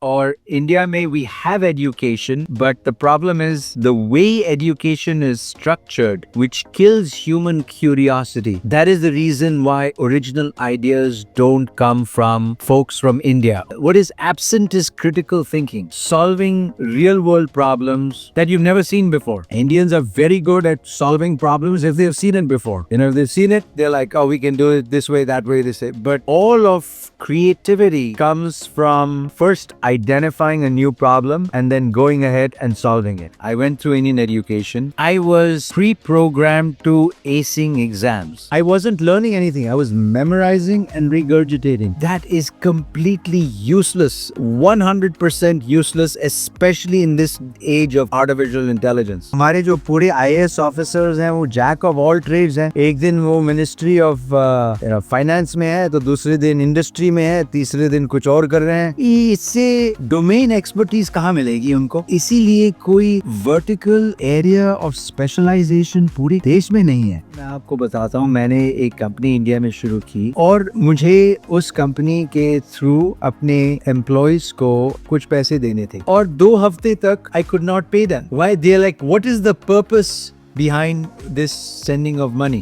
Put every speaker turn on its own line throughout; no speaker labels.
or India may we have education, but the problem is the way education is structured, which kills human curiosity. That is the reason why original ideas don't come from folks from India. What is absent is critical thinking, solving real world problems that you've never seen before. Indians are very good at solving problems if they've seen it before. If they've seen it, they're like, oh, we can do it this way, that way, this way. But all of creativity comes from first identifying a new problem and then going ahead and solving it. I went through Indian education. I was pre-programmed to acing exams. I wasn't learning anything. I was memorizing and regurgitating. That is completely useless. 100% useless, especially in this age of artificial intelligence. हमारे जो पूरे IAS officers हैं वो Jack of all trades हैं. एक दिन वो ministry of finance में है, तो दूसरे दिन इंडस्ट्री में है, तीसरे दिन कुछ और कर रहे हैं. इससे डोमेन एक्सपर्टीज कहाँ मिलेगी उनको? इसीलिए कोई वर्टिकल एरिया ऑफ स्पेशलाइजेशन पूरे देश में नहीं है. मैं आपको बताता हूँ, मैंने एक कंपनी इंडिया में शुरू की और मुझे उस कंपनी के थ्रू अपने एम्प्लॉयज को कुछ पैसे देने थे और 2 हफ्ते तक I could not pay them. Why? They are like, what is the purpose behind this sending of money?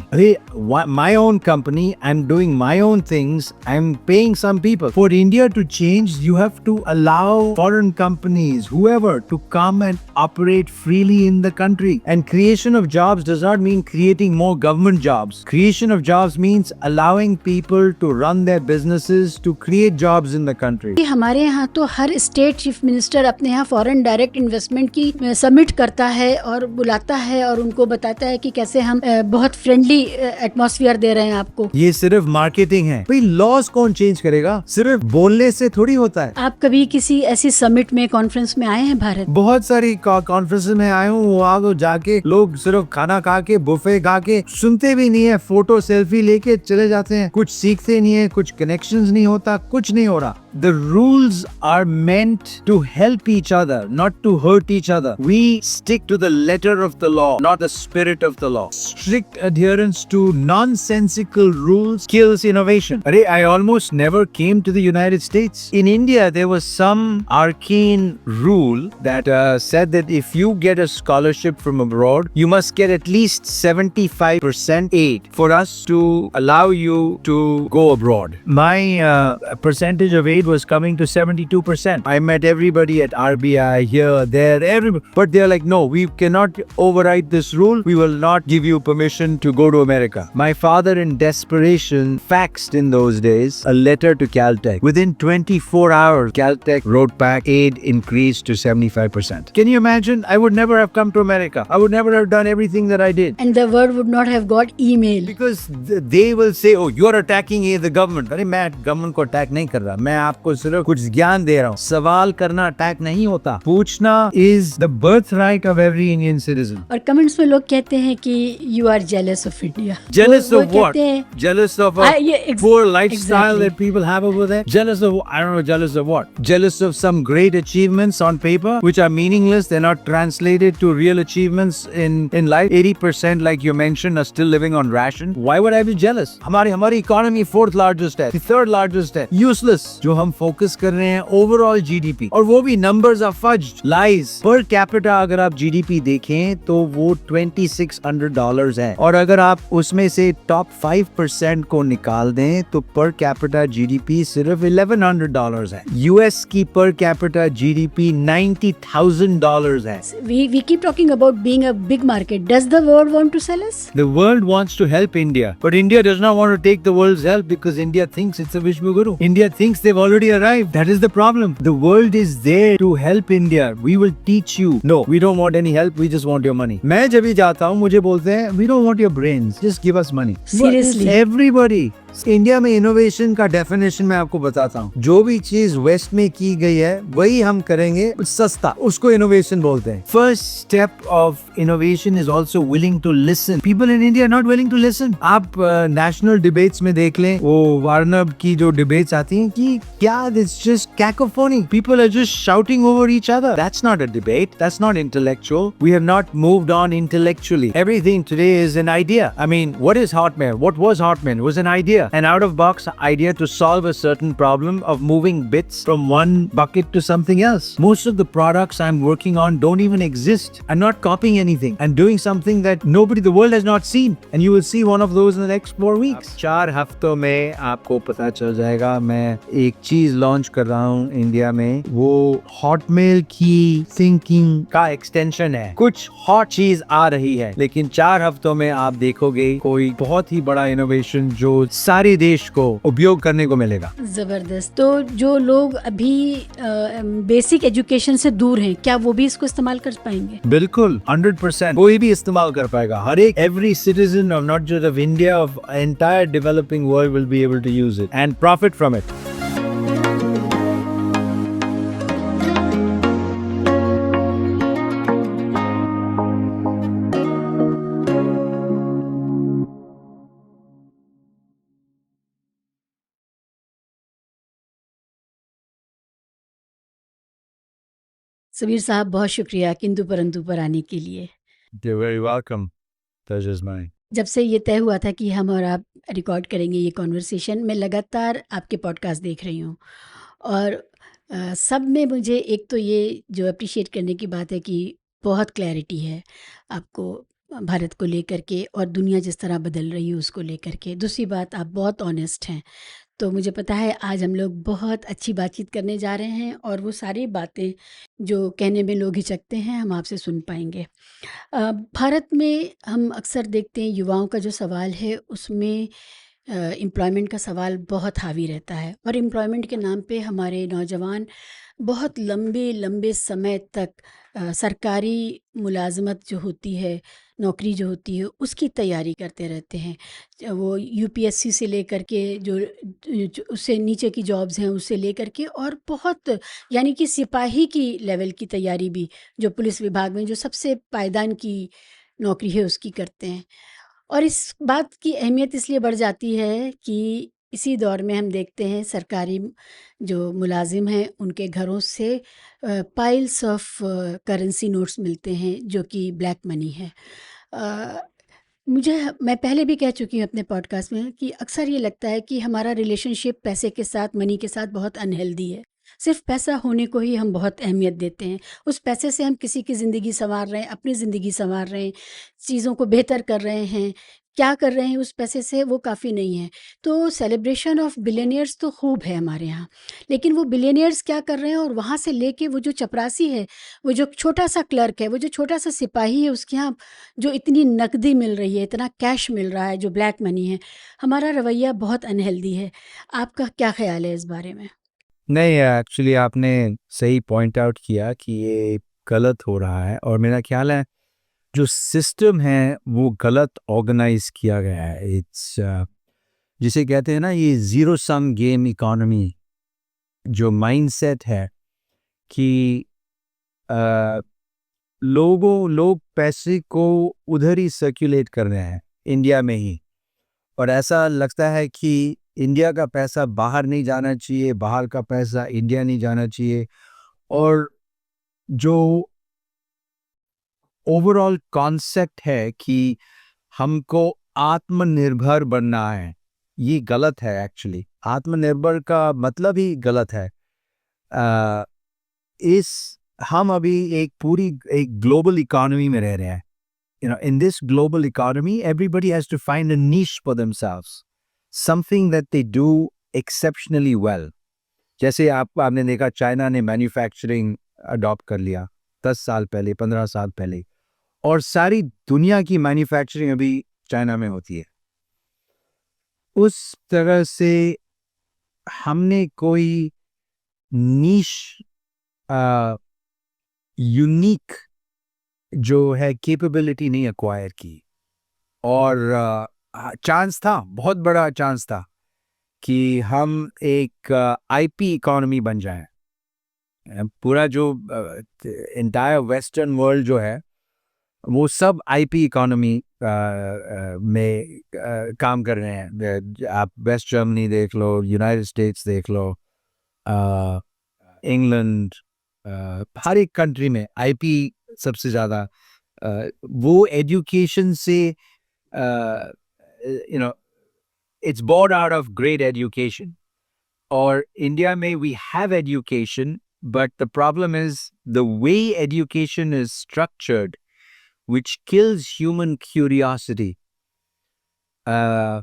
My own company, I'm doing my own things, I'm paying some people. For India to change, you have to allow foreign companies, whoever, to come and operate freely in the country. And creation of jobs does not mean creating more government jobs. Creation of jobs means allowing people to run their businesses, to create jobs in the country.
हमारे यहाँ तो हर state chief minister अपने यहाँ foreign direct investment की summit करता है और बुलाता है और उनको बताता है कि कैसे हम बहुत फ्रेंडली एटमॉस्फेयर दे रहे हैं आपको.
ये सिर्फ मार्केटिंग है. भाई लॉस कौन चेंज करेगा? सिर्फ बोलने से थोड़ी होता है.
आप कभी किसी ऐसी समिट में, कॉन्फ्रेंस में आए हैं भारत?
बहुत सारी कॉन्फ्रेंस में आए हूँ. वहाँ जाके लोग सिर्फ खाना खा के, बुफे खा के, सुनते भी नहीं है, फोटो सेल्फी लेके चले जाते हैं. कुछ सीखते नहीं है, कुछ कनेक्शंस नहीं होता, कुछ नहीं हो रहा. The rules are meant to help each other, not to hurt each other. We stick to the letter of the law, not the spirit of the law. Strict adherence to nonsensical rules kills innovation. I almost never came to the United States. In India, there was some arcane rule that said that if you get a scholarship from abroad, you must get at least 75% aid for us to allow you to go abroad. My percentage of aid was coming to 72%. I met everybody at RBI, here, there, everybody. But they're like, no, we cannot override this rule. We will not give you permission to go to America. My father, in desperation, faxed in those days a letter to Caltech. Within 24 hours, Caltech wrote back, aid increased to 75%. Can you imagine? I would never have come to America. I would never have done everything that I did.
And the world would not have got email.
Because they will say, oh, you're attacking the government. अरे मैं government को attack नहीं कर रहा. मैं आपको सिर्फ कुछ ज्ञान दे रहा हूँ. सवाल करना अटैक नहीं होता. पूछना is the birthright of every Indian citizen.
और कमेंट्स में लोग कहते हैं कि you are jealous of India.
Jealous of what? Jealous of a poor lifestyle that people have over there? Jealous of, I don't know, jealous of what? Jealous of some great achievements on paper which are meaningless. They're not translated to real achievements in life. 80%, like you mentioned, are still living on ration. Why would I be jealous? हमारी economy 4th largest है, 3rd largest है. Useless. जो हम focus कर रहे हैं overall GDP, और वो भी नंबर्स ऑफ फज्ड, लाइज. पर कैपिटा अगर आप जीडीपी देखें तो वो $2600 है, और अगर आप उसमें से टॉप 5% को निकाल दें तो पर कैपिटा जीडीपी सिर्फ $1100 है. यूएस की पर कैपिटा जीडीपी $90,000 है.
We keep talking about being a big market. Does the world want to sell us?
The world wants to help India, but India does not want to take the world's help because India thinks it's a Vishnu Guru. India thinks they've already arrived. That is the problem. The world is there to help India. We will teach you. No, we don't want any help. We just want your money. मैं जब भी जाता हूँ मुझे बोलते हैं, we don't want your brains. Just give us money.
Seriously.
Everybody. India में innovation का डेफिनेशन मैं आपको बताता हूँ. जो भी चीज वेस्ट में की गई है वही हम करेंगे सस्ता, उसको इनोवेशन बोलते हैं. First step of innovation is also willing to listen. People in India not willing to listen. आप नेशनल डिबेट्स में देख लें, वो वार्नब की जो डिबेट्स आती हैं कि क्या, it's just cacophony. People are just shouting over each other. That's not a debate. That's not intellectual. We have not moved on intellectually intellectually. Everything today is an idea. I mean, what is Hotmail? What was Hotmail? It was an idea. An out-of-box idea to solve a certain problem of moving bits from one bucket to something else. Most of the products I'm working on don't even exist. I'm not copying anything. I'm doing something that the world has not seen. And you will see one of those in the next 4 weeks. 4 हफ्तों में आपको पता चल जाएगा. मैं एक चीज launch कर रहा हूँ इंडिया में. वो हॉटमेल की थिंकिंग का एक्सटेंशन है. कुछ हॉट चीज आ रही है, लेकिन 4 हफ्तों में आप देखोगे कोई बहुत ही बड़ा इनोवेशन जो सारे देश को उपयोग करने को मिलेगा.
जबरदस्त. तो जो लोग अभी बेसिक एजुकेशन से दूर हैं, क्या वो भी इसको इस्तेमाल कर पाएंगे?
बिल्कुल 100% कोई भी इस्तेमाल कर पाएगा. हर एक every citizen of not just of India, of entire developing world will be able to use it and profit from it.
Sabir साहब, बहुत शुक्रिया किंतु परंतु पर आने के लिए.
You're very welcome. Pleasure is mine.
जब से ये तय हुआ था कि हम और आप रिकॉर्ड करेंगे ये कॉन्वर्सेशन, मैं लगातार आपके पॉडकास्ट देख रही हूँ और सब में मुझे एक तो ये जो अप्रिशिएट करने की बात है कि बहुत क्लैरिटी है आपको भारत को लेकर के और दुनिया जिस तरह बदल रही है उसको लेकर के. दूसरी बात, आप बहुत ऑनेस्ट हैं. तो मुझे पता है आज हम लोग बहुत अच्छी बातचीत करने जा रहे हैं और वो सारी बातें जो कहने में लोग हिचकते हैं हम आपसे सुन पाएंगे. भारत में हम अक्सर देखते हैं युवाओं का जो सवाल है उसमें एम्प्लॉयमेंट का सवाल बहुत हावी रहता है और एम्प्लॉयमेंट के नाम पे हमारे नौजवान बहुत लंबे लंबे समय तक सरकारी मुलाजमत जो होती है, नौकरी जो होती है उसकी तैयारी करते रहते हैं. वो यूपीएससी से लेकर के जो उससे नीचे की जॉब्स हैं उससे लेकर के और बहुत यानी कि सिपाही की लेवल की तैयारी भी जो पुलिस विभाग में जो सबसे पायदान की नौकरी है उसकी करते हैं. और इस बात की अहमियत इसलिए बढ़ जाती है कि इसी दौर में हम देखते हैं सरकारी जो मुलाजिम हैं उनके घरों से पाइल्स ऑफ करेंसी नोट्स मिलते हैं जो कि ब्लैक मनी है. अ, मैं पहले भी कह चुकी हूँ अपने पॉडकास्ट में कि अक्सर ये लगता है कि हमारा रिलेशनशिप पैसे के साथ, मनी के साथ बहुत अनहेल्दी है. सिर्फ पैसा होने को ही हम बहुत अहमियत देते हैं. उस पैसे से हम किसी की ज़िंदगी संवार रहे हैं, अपनी ज़िंदगी संवार रहे हैं, चीज़ों को बेहतर कर रहे हैं. क्या कर रहे हैं उस पैसे से वो काफ़ी नहीं है. तो सेलिब्रेशन ऑफ बिलियनियर्स तो खूब है हमारे यहाँ, लेकिन वो बिलियनियर्स क्या कर रहे हैं और वहाँ से लेके वो जो चपरासी है, वो जो छोटा सा क्लर्क है, वो जो छोटा सा सिपाही है, उसके यहाँ जो इतनी नकदी मिल रही है, इतना कैश मिल रहा है जो ब्लैक मनी है, हमारा रवैया बहुत अनहेल्दी है. आपका क्या ख्याल है इस बारे में?
नहीं, एक्चुअली आपने सही पॉइंट आउट किया कि ये गलत हो रहा है और मेरा ख्याल है जो सिस्टम है वो गलत ऑर्गेनाइज किया गया है. इट्स जिसे कहते हैं ना ये जीरो सम गेम इकोनॉमी. जो माइंडसेट है कि लोग पैसे को उधर ही सर्कुलेट कर रहे हैं इंडिया में ही, और ऐसा लगता है कि इंडिया का पैसा बाहर नहीं जाना चाहिए, बाहर का पैसा इंडिया नहीं जाना चाहिए. और जो ओवरऑल कॉन्सेप्ट है कि हमको आत्मनिर्भर बनना है, ये गलत है. एक्चुअली आत्मनिर्भर का मतलब ही गलत है. अ, इस हम अभी एक ग्लोबल इकोनॉमी में रह रहे हैं. In this global economy, everybody has to find a niche for themselves, something that they do exceptionally well. जैसे आपने देखा चाइना ने मैन्युफैक्चरिंग अडॉप्ट कर लिया 10 साल पहले, 15 साल पहले, और सारी दुनिया की मैन्युफैक्चरिंग अभी चाइना में होती है. उस तरह से हमने कोई नीश यूनिक जो है कैपेबिलिटी नहीं एक्वायर की. और चांस था, बहुत बड़ा चांस था कि हम एक आईपी इकोनॉमी बन जाएं. पूरा जो एंटायर वेस्टर्न वर्ल्ड जो है वो सब आईपी इकोनॉमी में काम कर रहे हैं. आप वेस्ट जर्मनी देख लो, यूनाइटेड स्टेट्स देख लो, इंग्लैंड, हर एक कंट्री में आईपी सबसे ज़्यादा वो education से it's born out of great education. Or India may we have education, but the problem is the way education is structured, which kills human curiosity. Uh,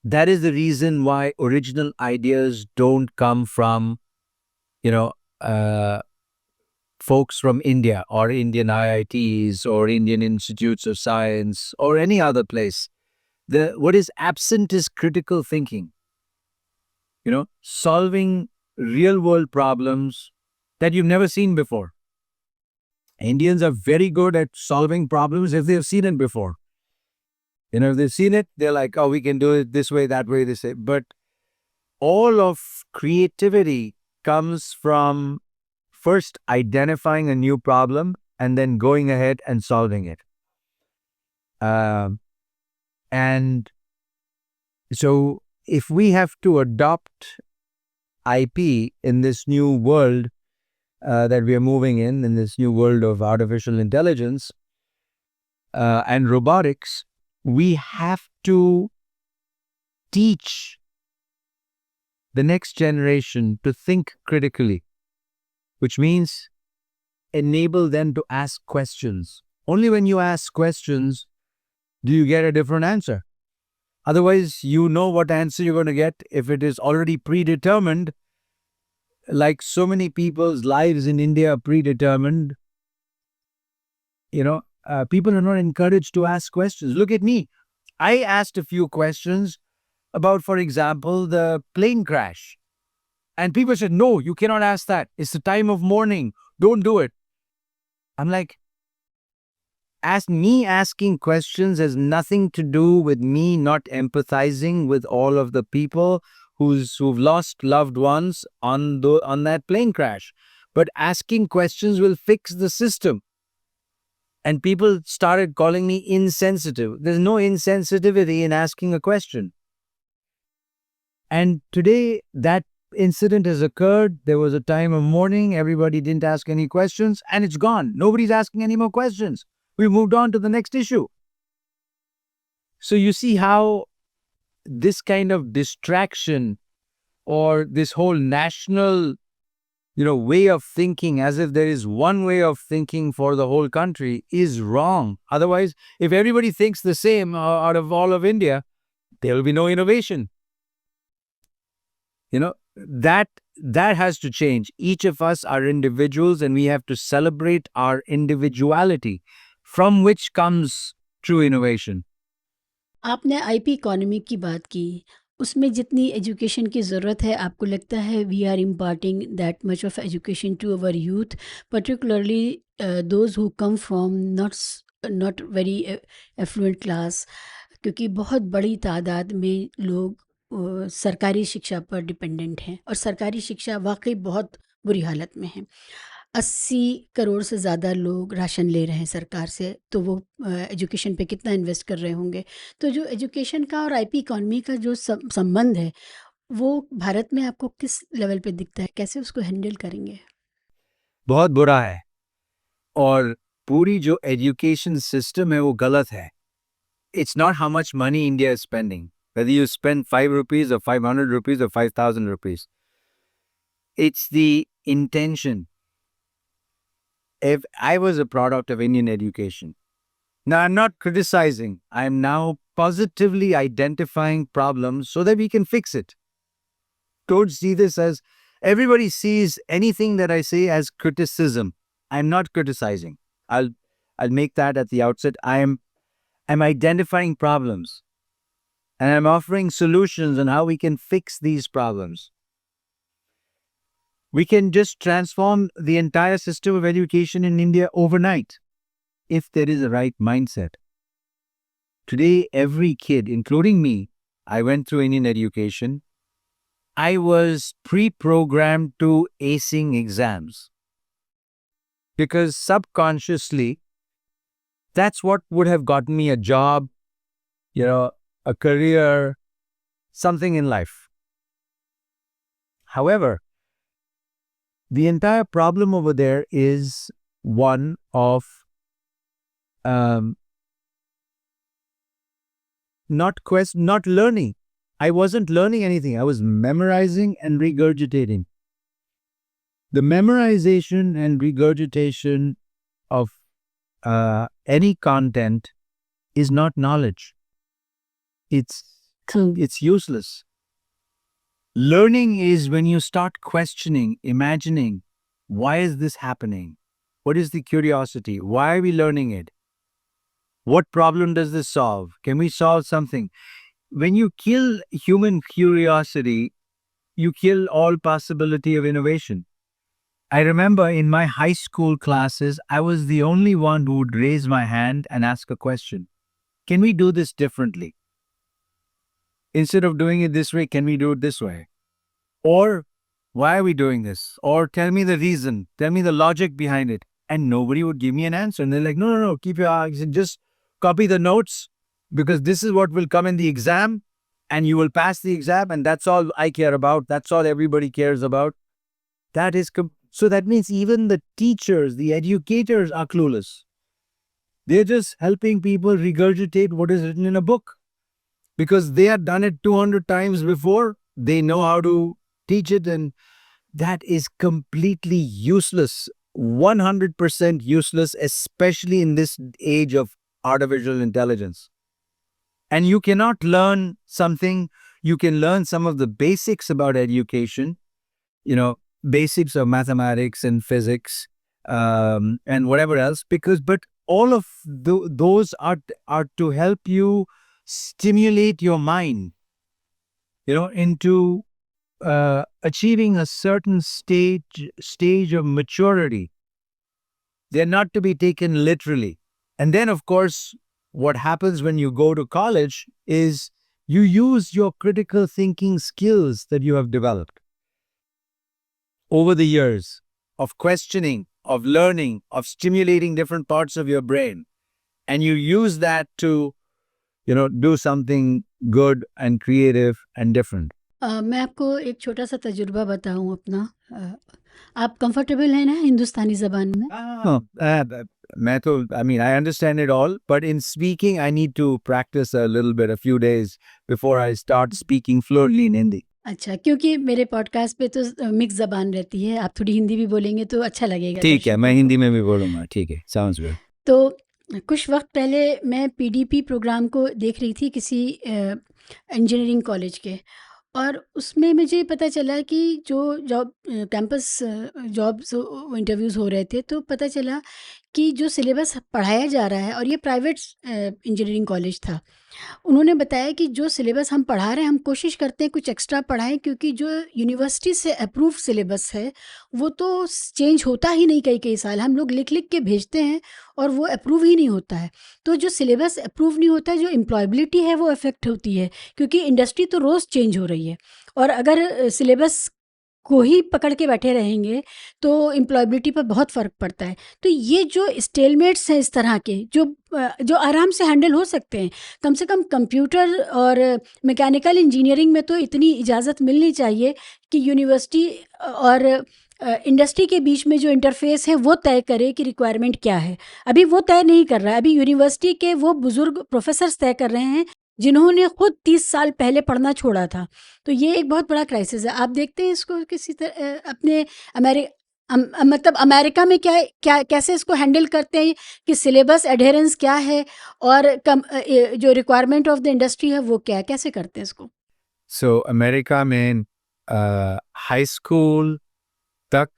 that is the reason why original ideas don't come from, you know, uh, folks from India or Indian IITs or Indian Institutes of Science or any other place. What is absent is critical thinking, solving real world problems that you've never seen before. Indians are very good at solving problems if they've seen it before. If they've seen it, they're like, oh, we can do it this way, that way, this way. But all of creativity comes from first identifying a new problem and then going ahead and solving it. And so if we have to adopt IP in this new world that we are moving in this new world of artificial intelligence and robotics, we have to teach the next generation to think critically, which means enable them to ask questions. Only when you ask questions do you get a different answer. Otherwise, you know what answer you're going to get. If it is already predetermined, like so many people's lives in India are predetermined, people are not encouraged to ask questions. Look at me. I asked a few questions about, for example, the plane crash. And people said, no, you cannot ask that. It's the time of mourning. Don't do it. I'm like, asking questions has nothing to do with me not empathizing with all of the people who've lost loved ones on that plane crash. But asking questions will fix the system. And people started calling me insensitive. There's no insensitivity in asking a question. And today, that incident has occurred. There was a time of mourning. Everybody didn't ask any questions, and it's gone. Nobody's asking any more questions. We moved on to the next issue. So you see how this kind of distraction or this whole national, way of thinking, as if there is one way of thinking for the whole country, is wrong. Otherwise, if everybody thinks the same out of all of India, there will be no innovation. That has to change. Each of us are individuals, and we have to celebrate our individuality, from which comes true innovation.
आपने IP economy की बात की, उसमें जितनी education की ज़रूरत है, आपको लगता है we are imparting that much of education to our youth, particularly those who come from not very affluent class, क्योंकि बहुत बड़ी तादाद में लोग सरकारी शिक्षा पर डिपेंडेंट हैं और सरकारी शिक्षा वाकई बहुत बुरी हालत में है। 80 करोड़ से ज़्यादा लोग राशन ले रहे हैं सरकार से, तो वो एजुकेशन पे कितना इन्वेस्ट कर रहे होंगे। तो जो एजुकेशन का और आईपी इकॉनमी का जो संबंध है, वो भारत में आपको किस लेवल पे दिखता है? कैसे उसको हैंडल करेंगे?
बहुत बुरा है, और पूरी जो एजुकेशन सिस्टम है वो गलत है. It's not how much money India is spending, whether you spend 5 rupees or 500 rupees or 5,000 rupees. It's the intention. If I was a product of Indian education, now I'm not criticizing, I'm now positively identifying problems so that we can fix it. Don't see this as, everybody sees anything that I say as criticism. I'm not criticizing. I'll make that at the outset. I'm identifying problems, and I'm offering solutions on how we can fix these problems. We can just transform the entire system of education in India overnight if there is a right mindset. Today, every kid, including me, I went through Indian education. I was pre-programmed to acing exams because subconsciously, that's what would have gotten me a job, a career, something in life. However, the entire problem over there is one of um, not learning. I wasn't learning anything. I was memorizing and regurgitating. The memorization and regurgitation of any content is not knowledge. It's useless. Learning is when you start questioning, imagining, why is this happening? What is the curiosity? Why are we learning it? What problem does this solve? Can we solve something? When you kill human curiosity, you kill all possibility of innovation. I remember in my high school classes, I was the only one who would raise my hand and ask a question. Can we do this differently? Instead of doing it this way, can we do it this way? Or why are we doing this? Or tell me the reason, tell me the logic behind it. And nobody would give me an answer. And they're like, no, keep your eyes, just copy the notes because this is what will come in the exam and you will pass the exam. And that's all I care about. That's all everybody cares about. So that means even the teachers, the educators are clueless. They're just helping people regurgitate what is written in a book because they have done it 200 times before. They know how to teach it, and that is completely useless, 100% useless, especially in this age of artificial intelligence. And you cannot learn something, you can learn some of the basics about education, basics of mathematics and physics, and whatever else, but all of those are to help you stimulate your mind, into achieving a certain stage of maturity. They're not to be taken literally. And then, of course, what happens when you go to college is you use your critical thinking skills that you have developed over the years of questioning, of learning, of stimulating different parts of your brain. And you use that to, do something good and creative and different.
मैं आपको एक छोटा सा तजुर्बा बताऊं अपना। आप comfortable हैं ना हिंदुस्तानी ज़बान में?
I mean, I understand it all, but in speaking, I need to practice a little bit, a few days before I start speaking fluently in Hindi.
अच्छा, क्योंकि मेरे पॉडकास्ट पे तो मिक्स ज़बान रहती है, आप थोड़ी हिंदी भी बोलेंगे तो अच्छा लगेगा
ठीक है, मैं
दर्शकों को।
हिंदी में भी बोलूँगा, ठीक है, sounds good.
तो कुछ वक्त पहले मैं पीडीपी प्रोग्राम को देख रही थी किसी इंजीनियरिंग कॉलेज के, और उसमें मुझे पता चला कि जो जॉब कैंपस जॉब्स इंटरव्यूज़ हो रहे थे, तो पता चला कि जो सिलेबस पढ़ाया जा रहा है, और ये प्राइवेट इंजीनियरिंग कॉलेज था। उन्होंने बताया कि जो सिलेबस हम पढ़ा रहे हैं, हम कोशिश करते हैं कुछ एक्स्ट्रा पढ़ाएँ, क्योंकि जो यूनिवर्सिटी से अप्रूव सिलेबस है, वो तो चेंज होता ही नहीं कई-कई साल। हम लोग लिख-लिख के भेजते हैं और वो अप्रूव ही नहीं होता है। तो जो सिलेबस अप्रूव नहीं होता है, जो एम्प्लॉयबिलिटी है वो अफ़ेक्ट होती है, क्योंकि इंडस्ट्री तो रोज़ चेंज हो रही है। और अगर सिलेबस को ही पकड़ के बैठे रहेंगे तो एम्प्लॉयबिलिटी पर बहुत फ़र्क पड़ता है। तो ये जो स्टेलमेट्स हैं इस तरह के, जो आराम से हैंडल हो सकते हैं, कम से कम कंप्यूटर और मैकेनिकल इंजीनियरिंग में तो इतनी इजाज़त मिलनी चाहिए कि यूनिवर्सिटी और इंडस्ट्री के बीच में जो इंटरफेस है वो तय करे कि रिक्वायरमेंट क्या है। अभी वो तय नहीं कर रहा है, अभी यूनिवर्सिटी के वो बुज़ुर्ग प्रोफ़ेसर्स तय कर रहे हैं जिन्होंने खुद 30 साल पहले पढ़ना छोड़ा था। तो ये एक बहुत बड़ा क्राइसिस है। आप देखते हैं इसको किसी अपने मतलब अमेरिका में कैसे इसको हैंडल करते हैं कि सिलेबस एडहेरेंस क्या है, और जो रिक्वायरमेंट ऑफ द इंडस्ट्री है वो क्या है, कैसे करते हैं इसको?
सो अमेरिका में हाई स्कूल तक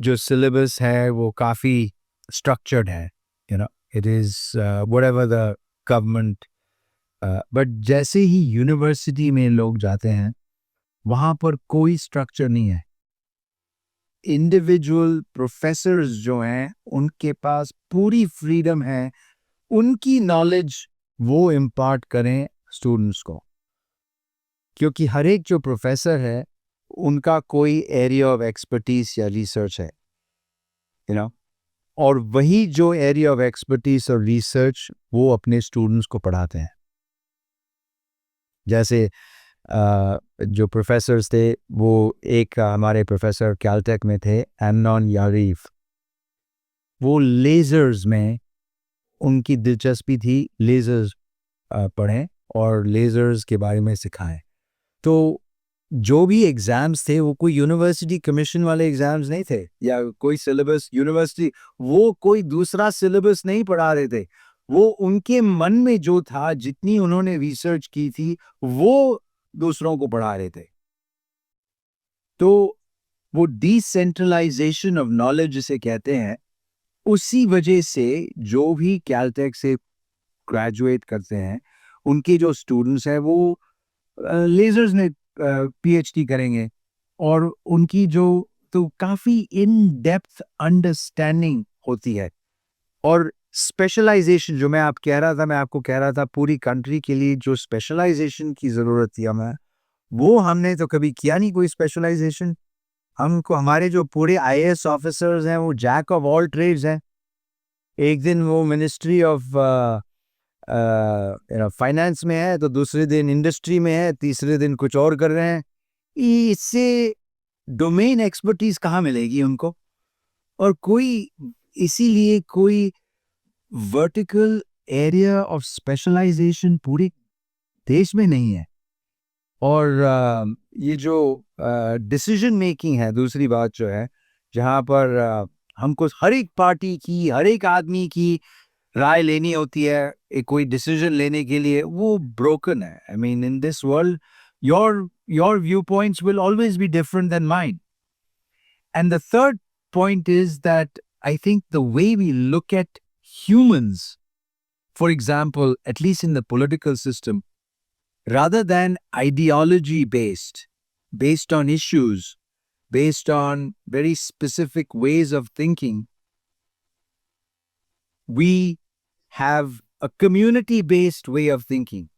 जो सिलेबस है वो काफ़ी स्ट्रक्चर्ड है, it is whatever the government, but जैसे ही यूनिवर्सिटी में लोग जाते हैं वहाँ पर कोई स्ट्रक्चर नहीं है। इंडिविजुअल प्रोफेसर्स जो हैं उनके पास पूरी फ्रीडम है, उनकी नॉलेज वो इम्पार्ट करें स्टूडेंट्स को, क्योंकि हर एक जो प्रोफेसर है उनका कोई एरिया ऑफ एक्सपर्टीज या रिसर्च है, और वही जो एरिया ऑफ एक्सपर्टीज और रिसर्च वो अपने स्टूडेंट्स को पढ़ाते हैं। जैसे जो प्रोफेसर्स थे, वो एक हमारे प्रोफेसर कैलटेक में थे, एमनॉन यारीफ, वो लेज़र्स में उनकी दिलचस्पी थी लेज़र्स पढ़ें और लेज़र्स के बारे में सिखाएं। तो जो भी एग्ज़ाम्स थे वो कोई यूनिवर्सिटी कमीशन वाले एग्ज़ाम्स नहीं थे या कोई सिलेबस यूनिवर्सिटी, वो कोई दूसरा सिलेबस नहीं पढ़ा रहे थे। वो उनके मन में जो था, जितनी उन्होंने रिसर्च की थी, वो दूसरों को पढ़ा रहे थे। तो वो डिसेंट्रलाइजेशन ऑफ नॉलेज जिसे कहते हैं, उसी वजह से जो भी कैलटेक से ग्रेजुएट करते हैं, उनके जो स्टूडेंट्स हैं वो लेज़र्स में पीएचडी करेंगे और उनकी जो तो काफ़ी इन डेप्थ अंडरस्टैंडिंग होती है। और स्पेशलाइजेशन जो मैं आपको कह रहा था पूरी कंट्री के लिए जो स्पेशलाइजेशन की ज़रूरत थी हमें, वो हमने तो कभी किया नहीं कोई स्पेशलाइजेशन। हमको हमारे जो पूरे आईएएस ऑफिसर्स हैं वो जैक ऑफ ऑल ट्रेड्स हैं। एक दिन वो मिनिस्ट्री ऑफ फाइनेंस में है, तो दूसरे दिन इंडस्ट्री में है, तीसरे दिन कुछ और कर रहे हैं। इससे डोमेन एक्सपर्टीज कहाँ मिलेगी उनको? और कोई इसीलिए कोई वर्टिकल एरिया ऑफ स्पेशलाइजेशन पूरे देश में नहीं है। और ये जो डिसीजन मेकिंग है, दूसरी बात जो है, जहाँ पर हमको हर एक पार्टी की, हर एक आदमी की राय लेनी होती है एक कोई डिसीजन लेने के लिए, वो ब्रोकन है। I mean in this world your view points will always be different then mine. And the third point is that I think the way we look at humans, for example, at least in the political system, rather than ideology based on issues, based on very specific ways of thinking, we have a community based way of thinking,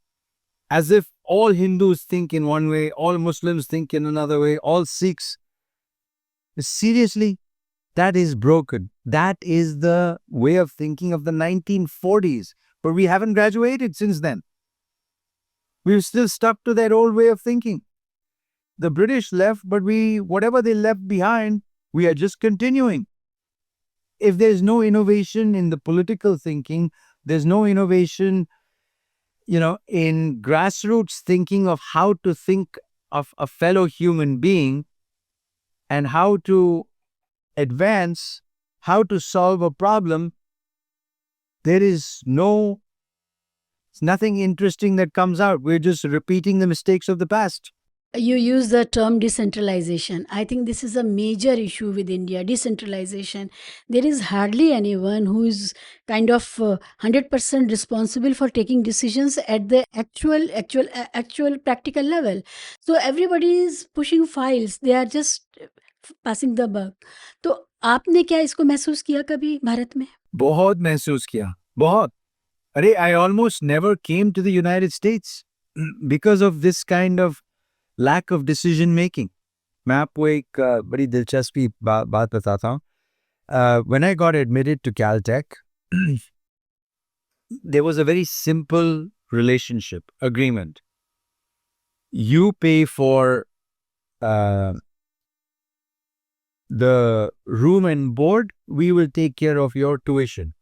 as if all Hindus think in one way, all Muslims think in another way, all Sikhs. Seriously, that is broken. That is the way of thinking of the 1940s, but we haven't graduated since then. We're still stuck to that old way of thinking. The British left, but whatever they left behind, we are just continuing. If there's no innovation in the political thinking, there's no innovation, in grassroots thinking of how to think of a fellow human being and how to advance, how to solve a problem, there is nothing interesting that comes out. We're just repeating the mistakes of the past.
You use the term decentralization. I think this is a major issue with India, decentralization. There is hardly anyone who is kind of 100% responsible for taking decisions at the actual practical level. So everybody is pushing files. They are just passing the buck. तो आपने क्या इसको महसूस किया कभी भारत में?
बहुत महसूस किया, बहुत। अरे, I almost never came to the United States because of this kind of lack of decision making. मैं आपको एक बड़ी दिलचस्पी बात बताता हूँ. When I got admitted to Caltech, there was a very simple relationship agreement. You pay for the room and board, we will take care of your tuition.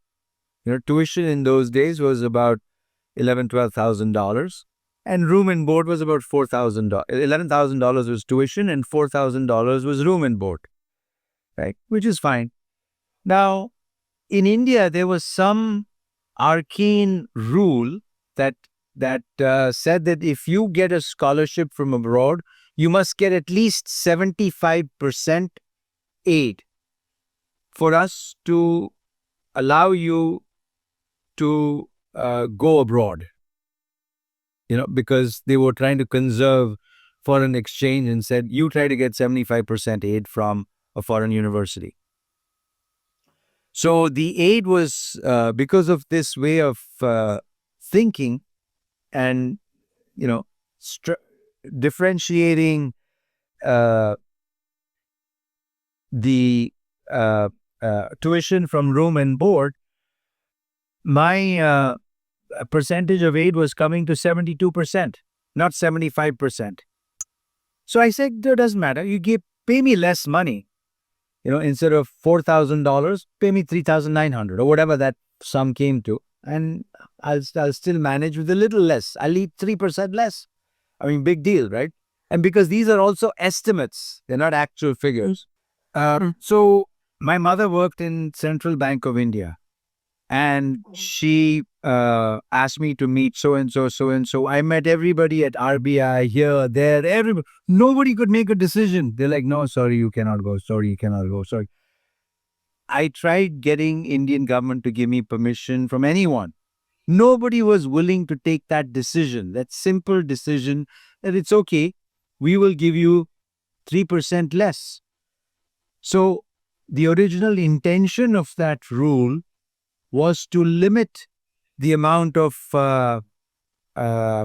Tuition in those days was about $11,000-12,000, and room and board was about $4,000. $11,000 was tuition and $4,000 was room and board, right? Which is fine. Now, in India, there was some arcane rule that said that if you get a scholarship from abroad, you must get at least 75% aid for us to allow you to go abroad. Because they were trying to conserve foreign exchange and said, you try to get 75% aid from a foreign university. So the aid was because of this way of thinking and, differentiating the tuition from room and board, my percentage of aid was coming to 72%, not 75%. So I said, it doesn't matter. Pay me less money. Instead of $4,000, pay me $3,900 or whatever that sum came to. and I'll still manage with a little less. I'll eat 3% less. I mean, big deal, right? And because these are also estimates, they're not actual figures. So my mother worked in Central Bank of India, and she asked me to meet so and so, so and so. I met everybody at RBI here, there, everybody. Nobody could make a decision. They're like, no, sorry, you cannot go. Sorry, you cannot go. Sorry. I tried getting Indian government to give me permission from anyone. Nobody was willing to take that decision, that simple decision that it's okay, we will give you 3% less. So the original intention of that rule was to limit the amount of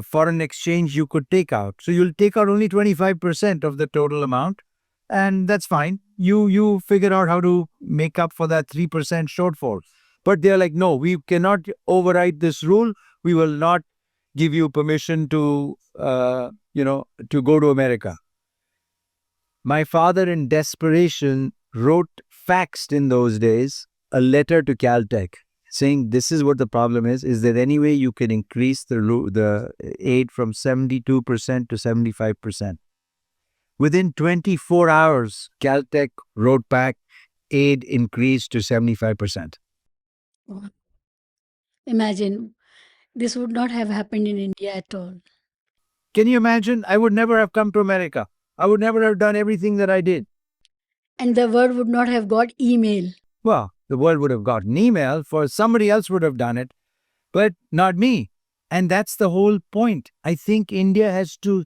foreign exchange you could take out. So you'll take out only 25% of the total amount, and that's fine. You figure out how to make up for that 3% shortfall. But they're like, no, we cannot override this rule. We will not give you permission to to go to America. My father, in desperation, faxed in those days a letter to Caltech saying, this is what the problem is. Is there any way you can increase the aid from 72% to 75%? Within 24 hours, Caltech wrote back, aid increased to 75%.
Wow. Imagine, this would not have happened in India at all.
Can you imagine? I would never have come to America. I would never have done everything that I did.
And the world would not have got email.
Well, the world would have gotten email, for somebody else would have done it, but not me. And that's the whole point. I think India has to,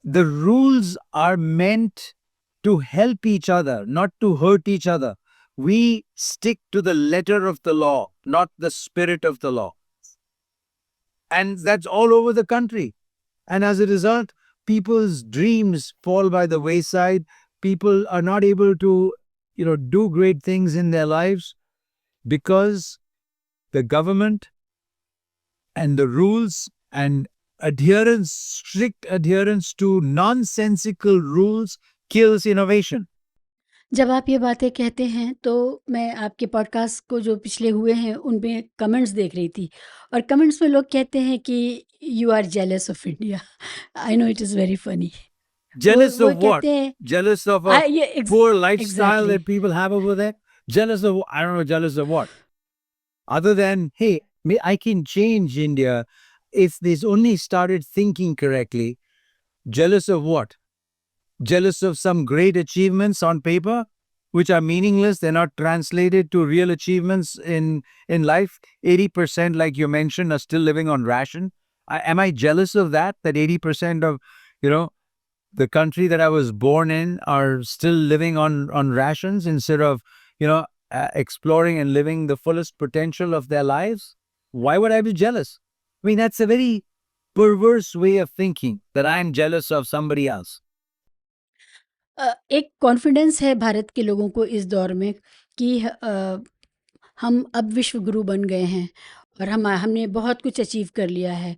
the rules are meant to help each other, not to hurt each other. We stick to the letter of the law, not the spirit of the law. And that's all over the country. And as a result, people's dreams fall by the wayside. People are not able to, do great things in their lives because the government and the rules and strict adherence to nonsensical rules kills innovation.
जब आप ये बातें कहते हैं तो मैं आपके podcast को जो पिछले हुए हैं उन पे कमेंट्स देख रही थी और कमेंट्स में लोग कहते हैं कि you are jealous of India. I know it is very funny.
Jealous
वो
of what?
कहते हैं
Jealous of a
ये
poor lifestyle
exactly
that people have over there? Jealous of, I don't know, jealous of what? Other than, hey, I can change India if they only started thinking correctly. Jealous of what? Jealous of some great achievements on paper, which are meaningless. They're not translated to real achievements in life. 80%, like you mentioned, are still living on ration. Am I jealous of that? That 80% of, the country that I was born in are still living on rations instead of, exploring and living the fullest potential of their lives? Why would I be jealous? I mean, that's a very perverse way of thinking, that I'm jealous of somebody else.
एक confidence है भारत के लोगों को इस दौर में कि हम अब विश्व गुरु बन गए हैं और हमने बहुत कुछ अचीव कर लिया है।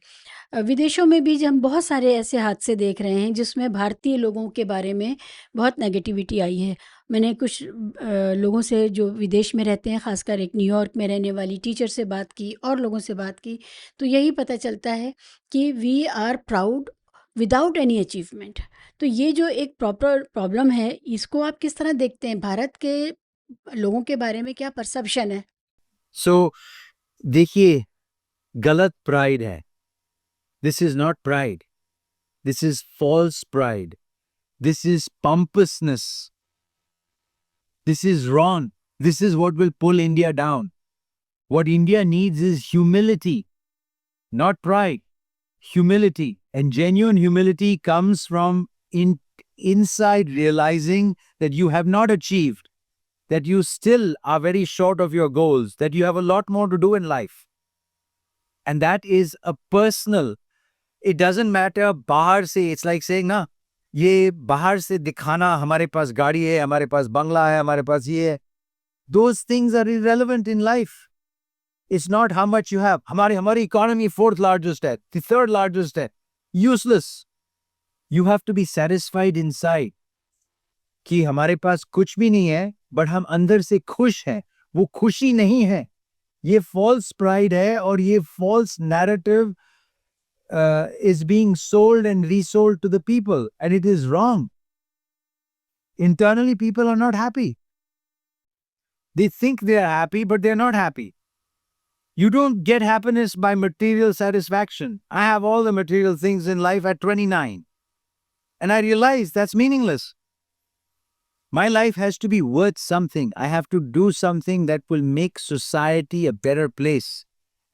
विदेशों में भी हम बहुत सारे ऐसे हादसे देख रहे हैं जिसमें भारतीय लोगों के बारे में बहुत नेगेटिविटी आई है। मैंने कुछ लोगों से जो विदेश में रहते हैं, ख़ासकर एक न्यूयॉर्क में रहने वाली टीचर से बात की और लोगों से बात की, तो यही पता चलता है कि we are proud without any achievement. तो ये जो एक प्रॉपर प्रॉब्लम है, इसको आप किस तरह देखते हैं? भारत के लोगों के बारे में क्या परसेप्शन है?
So, देखिए, गलत pride है. This is not pride. This is false pride. This is pompousness. This is wrong. This is what will pull India down. What India needs is humility, not pride. Humility. And genuine humility comes from inside realizing that you have not achieved, that you still are very short of your goals, that you have a lot more to do in life. And that is a personal, it doesn't matter bahar se, it's like saying, na, ye bahar se dikhana, hamare paas gaadi hai, hamare paas bangla hai, hamare paas ye hai. Those things are irrelevant in life. It's not how much you have. Hamari economy 4th largest hai, the 3rd largest hai. Useless. You have to be satisfied inside कि हमारे पास कुछ भी नहीं है, but हम अंदर से खुश हैं. वो खुशी नहीं है. ये false pride है और ये false narrative is being sold and resold to the people, and it is wrong. Internally, people are not happy. They think they are happy, but they're not happy. You don't get happiness by material satisfaction. I have all the material things in life at 29, and I realize that's meaningless. My life has to be worth something. I have to do something that will make society a better place.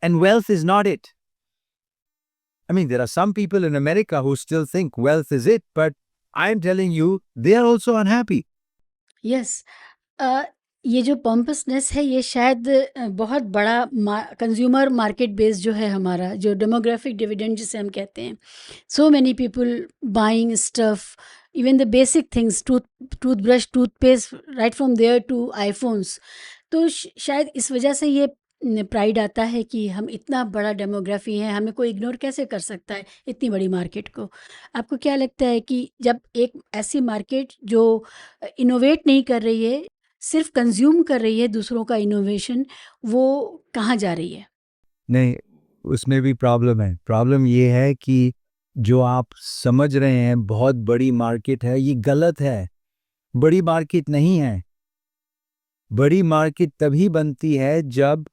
And wealth is not it. I mean, there are some people in America who still think wealth is it, but I'm telling you, they are also unhappy.
Yes. ये जो पॉम्पसनेस है ये शायद बहुत बड़ा consumer market base जो है हमारा, जो डेमोग्राफिक डिविडेंड जिसे हम कहते हैं, so many people buying stuff, even the basic things, toothbrush, toothpaste, right from there to iPhones. तो शायद इस वजह से ये प्राइड आता है कि हम इतना बड़ा डेमोग्राफी है, हमें कोई इग्नोर कैसे कर सकता है इतनी बड़ी मार्केट को। आपको क्या लगता है कि जब एक ऐसी मार्केट जो इनोवेट नहीं कर रही है, सिर्फ कंज्यूम कर रही है दूसरों का इनोवेशन, वो कहाँ जा रही है?
नहीं, उसमें भी प्रॉब्लम है। प्रॉब्लम ये है कि जो आप समझ रहे हैं बहुत बड़ी मार्केट है, ये गलत है। बड़ी मार्केट नहीं है। बड़ी मार्केट तभी बनती है जब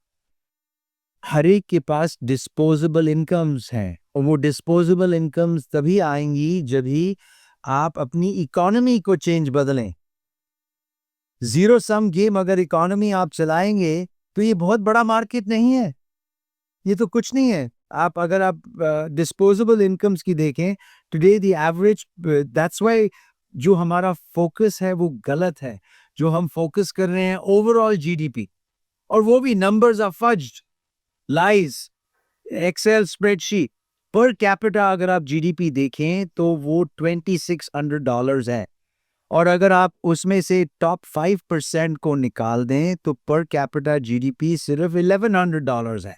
हर एक के पास डिस्पोजेबल इनकम्स हैं, और वो डिस्पोजेबल इनकम्स तभी आएंगी जब ही आप अपनी इकोनॉमी को चेंज बदलें। जीरो सम गेम अगर इकोनॉमी आप चलाएंगे तो ये बहुत बड़ा मार्केट नहीं है, ये तो कुछ नहीं है। अगर आप डिस्पोजेबल इनकम्स की देखें today the average, that's why जो हमारा फोकस है वो गलत है। जो हम फोकस कर रहे हैं ओवरऑल जीडीपी, और वो भी numbers are fudged, lies, Excel spreadsheet. Per capita अगर आप जीडीपी देखें तो वो $2600 है, और अगर आप उसमें से टॉप 5% को निकाल दें तो पर कैपिटा जीडीपी सिर्फ $1100 है।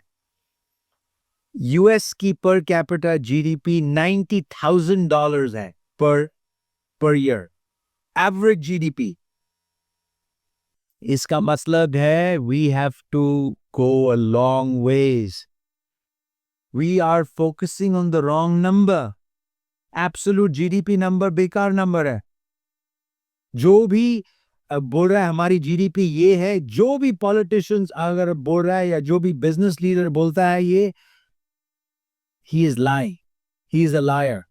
यूएस की पर कैपिटा जीडीपी $90,000 है पर ईयर, एवरेज जीडीपी। इसका मतलब है we have to go a long ways. We are focusing on the wrong number. Absolute GDP number बेकार नंबर है। जो भी बोल रहा है हमारी जीडीपी ये है, जो भी पॉलिटिशियंस अगर बोल रहा है या जो भी बिजनेस लीडर बोलता है ये, he is lying, he is a liar.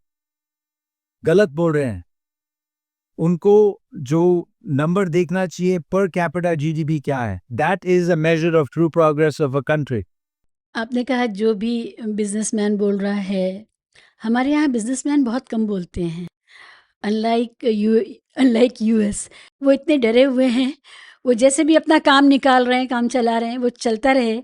गलत बोल रहे हैं। उनको जो नंबर देखना चाहिए पर कैपिटा जीडीपी क्या है, that is a measure of true progress of a country.
आपने कहा जो भी बिजनेसमैन बोल रहा है, हमारे यहाँ बिजनेसमैन बहुत कम बोलते हैं। अनलाइक यूएस, वो इतने डरे हुए हैं, वो जैसे भी अपना काम निकाल रहे हैं, काम चला रहे हैं, वो चलता रहे,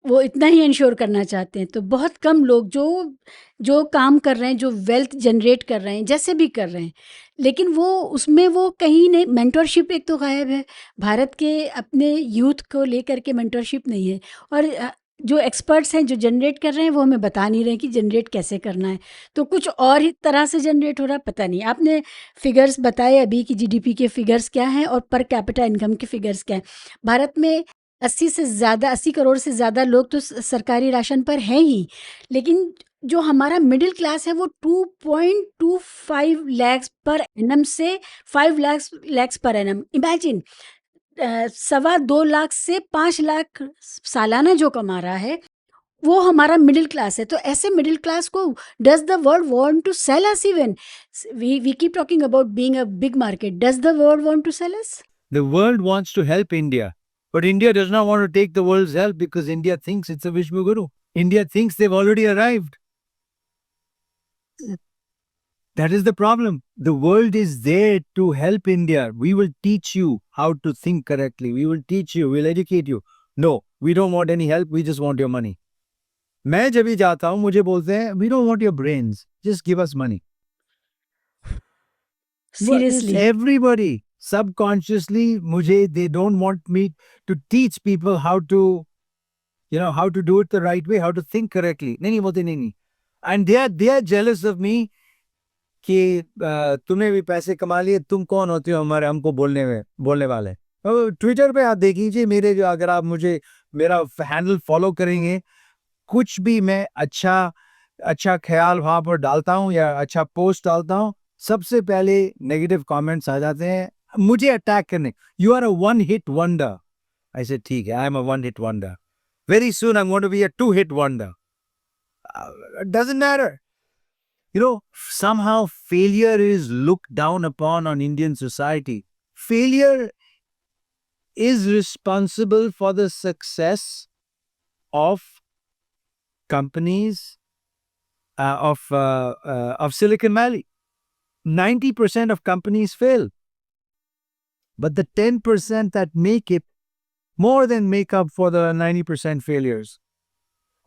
वो इतना ही इंश्योर करना चाहते हैं। तो बहुत कम लोग जो जो काम कर रहे हैं, जो वेल्थ जनरेट कर रहे हैं, जैसे भी कर रहे हैं, लेकिन वो उसमें वो कहीं नहीं, मेंटरशिप एक तो गायब है। भारत के अपने यूथ को लेकर के मेंटरशिप नहीं है, और जो एक्सपर्ट्स हैं जो जनरेट कर रहे हैं वो हमें बता नहीं रहे हैं कि जनरेट कैसे करना है। तो कुछ और ही तरह से जनरेट हो रहा है, पता नहीं। आपने फिगर्स बताए अभी कि जीडीपी के फिगर्स क्या हैं और पर कैपिटा इनकम के फिगर्स क्या हैं। भारत में 80 करोड़ से ज़्यादा लोग तो सरकारी राशन पर हैं ही, लेकिन जो हमारा मिडिल क्लास है वो 2.25 लैक्स पर एनम से 5 lakhs per annum, imagine. 2.25 lakh से 5 लाख सालाना जो कमा रहा है वो हमारा मिडिल क्लास है। तो ऐसे मिडिल क्लास को does the world want to sell us? Even we keep talking about being a big market, does the world want to sell us?
The world wants to help India, but India does not want to take the world's help because India thinks it's a Vishnu Guru. India thinks they've already arrived. That is the problem. The world is there to help India. We will teach you how to think correctly. We will teach you, we'll educate you. No, we don't want any help. We just want your money. मैं जब भी जाता हूँ मुझे बोलते हैं we don't want your brains, just give us money. Well, it's
seriously?
everybody subconsciously मुझे, they don't want me to teach people how to, how to do it the right way, how to think correctly. नहीं बोलते नहीं. And they are jealous of me कि तुमने भी पैसे कमा लिए, तुम कौन होते हो हमको बोलने वाले। ट्विटर पे आप देख लीजिए मेरे, जो अगर आप मुझे मेरा हैंडल फॉलो करेंगे, कुछ भी मैं अच्छा ख्याल वहां पर डालता हूँ या अच्छा पोस्ट डालता हूँ, सबसे पहले नेगेटिव कमेंट्स आ जाते हैं मुझे अटैक करने। You are a one hit wonder. I say ठीक है, I am a one hit wonder, very soon I am going to be a two hit wonder. Doesn't matter. You know, somehow failure is looked down upon on Indian society. Failure is responsible for the success of companies of Silicon Valley. 90% of companies fail, but the 10% that make it more than make up for the 90% failures.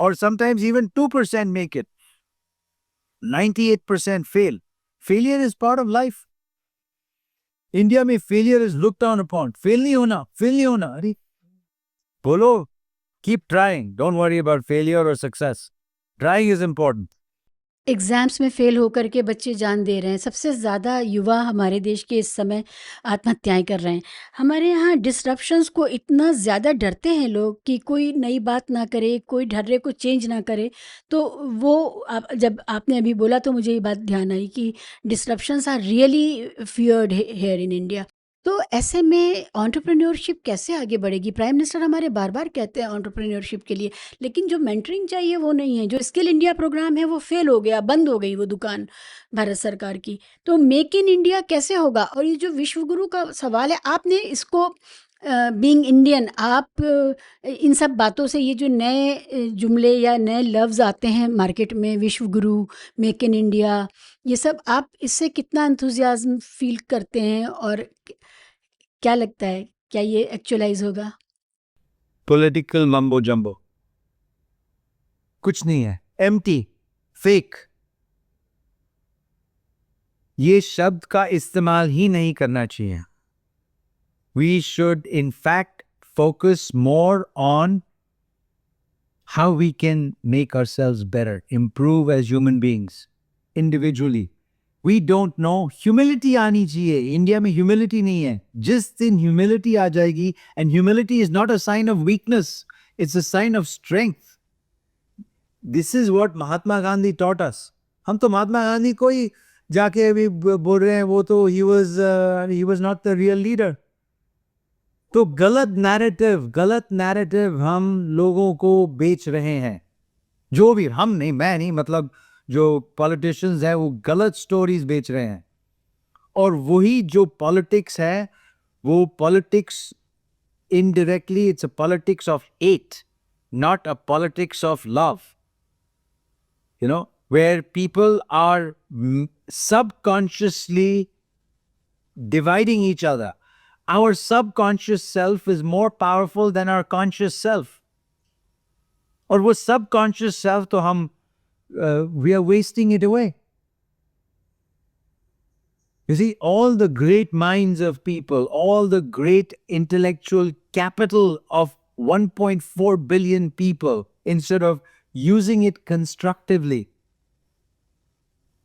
Or sometimes even 2% make it. 98% fail. Failure is part of life. India में failure is look down upon. Fail नहीं होना, अरे बोलो, keep trying, don't worry about failure और success, trying is important.
Exams में fail होकर के बच्चे जान दे रहे हैं। सबसे ज़्यादा युवा हमारे देश के इस समय आत्महत्याएँ कर रहे हैं। हमारे यहाँ डिसरप्शंस को इतना ज़्यादा डरते हैं लोग कि कोई नई बात ना करे, कोई ढर्रे को चेंज ना करे। तो वो आप जब आपने अभी बोला तो मुझे ये बात ध्यान आई कि disruptions are really feared here in India. तो ऐसे में एंटरप्रेन्योरशिप कैसे आगे बढ़ेगी? प्राइम मिनिस्टर हमारे बार-बार कहते हैं एंटरप्रेन्योरशिप के लिए, लेकिन जो मेंटरिंग चाहिए वो नहीं है। जो स्किल इंडिया प्रोग्राम है वो फेल हो गया, बंद हो गई वो दुकान भारत सरकार की। तो मेक इन इंडिया कैसे होगा? और ये जो विश्व गुरु का सवाल है, आपने इसको बीइंग इंडियन आप इन सब बातों से ये जो नए जुमले या नए लफ्ज़ आते हैं मार्केट में, विश्व गुरु, मेक इन इंडिया, ये सब आप इससे कितना एंथुसियाज़्म फ़ील करते हैं और क्या लगता है, क्या ये एक्चुअलाइज़ होगा?
पॉलिटिकल मम्बो जम्बो, कुछ नहीं है, एम्प्टी, फेक। ये शब्द का इस्तेमाल ही नहीं करना चाहिए। We should in fact focus more on how we can make ourselves better, improve as human beings, individually. We don't know. Humility आनी चाहिए। इंडिया में humility नहीं है। जिस दिन humility आ जाएगी, and humility is not a sign of weakness, it's a sign of strength. This is what Mahatma Gandhi taught us. हम तो महात्मा गांधी को ही जाके अभी बोल रहे हैं वो तो he was not the real leader. तो गलत नैरेटिव हम लोगों को बेच रहे हैं। जो भी, हम नहीं, मैं नहीं, मतलब जो पॉलिटिशियंस हैं वो गलत स्टोरीज बेच रहे हैं। और वही जो पॉलिटिक्स है, वो politics indirectly it's a politics of hate, not a politics of love. You know, where people are subconsciously dividing each other. Our subconscious self is more powerful than our conscious self. और वो subconscious self तो हम we are wasting it away. You see, all the great minds of people, all the great intellectual capital of 1.4 billion people, instead of using it constructively,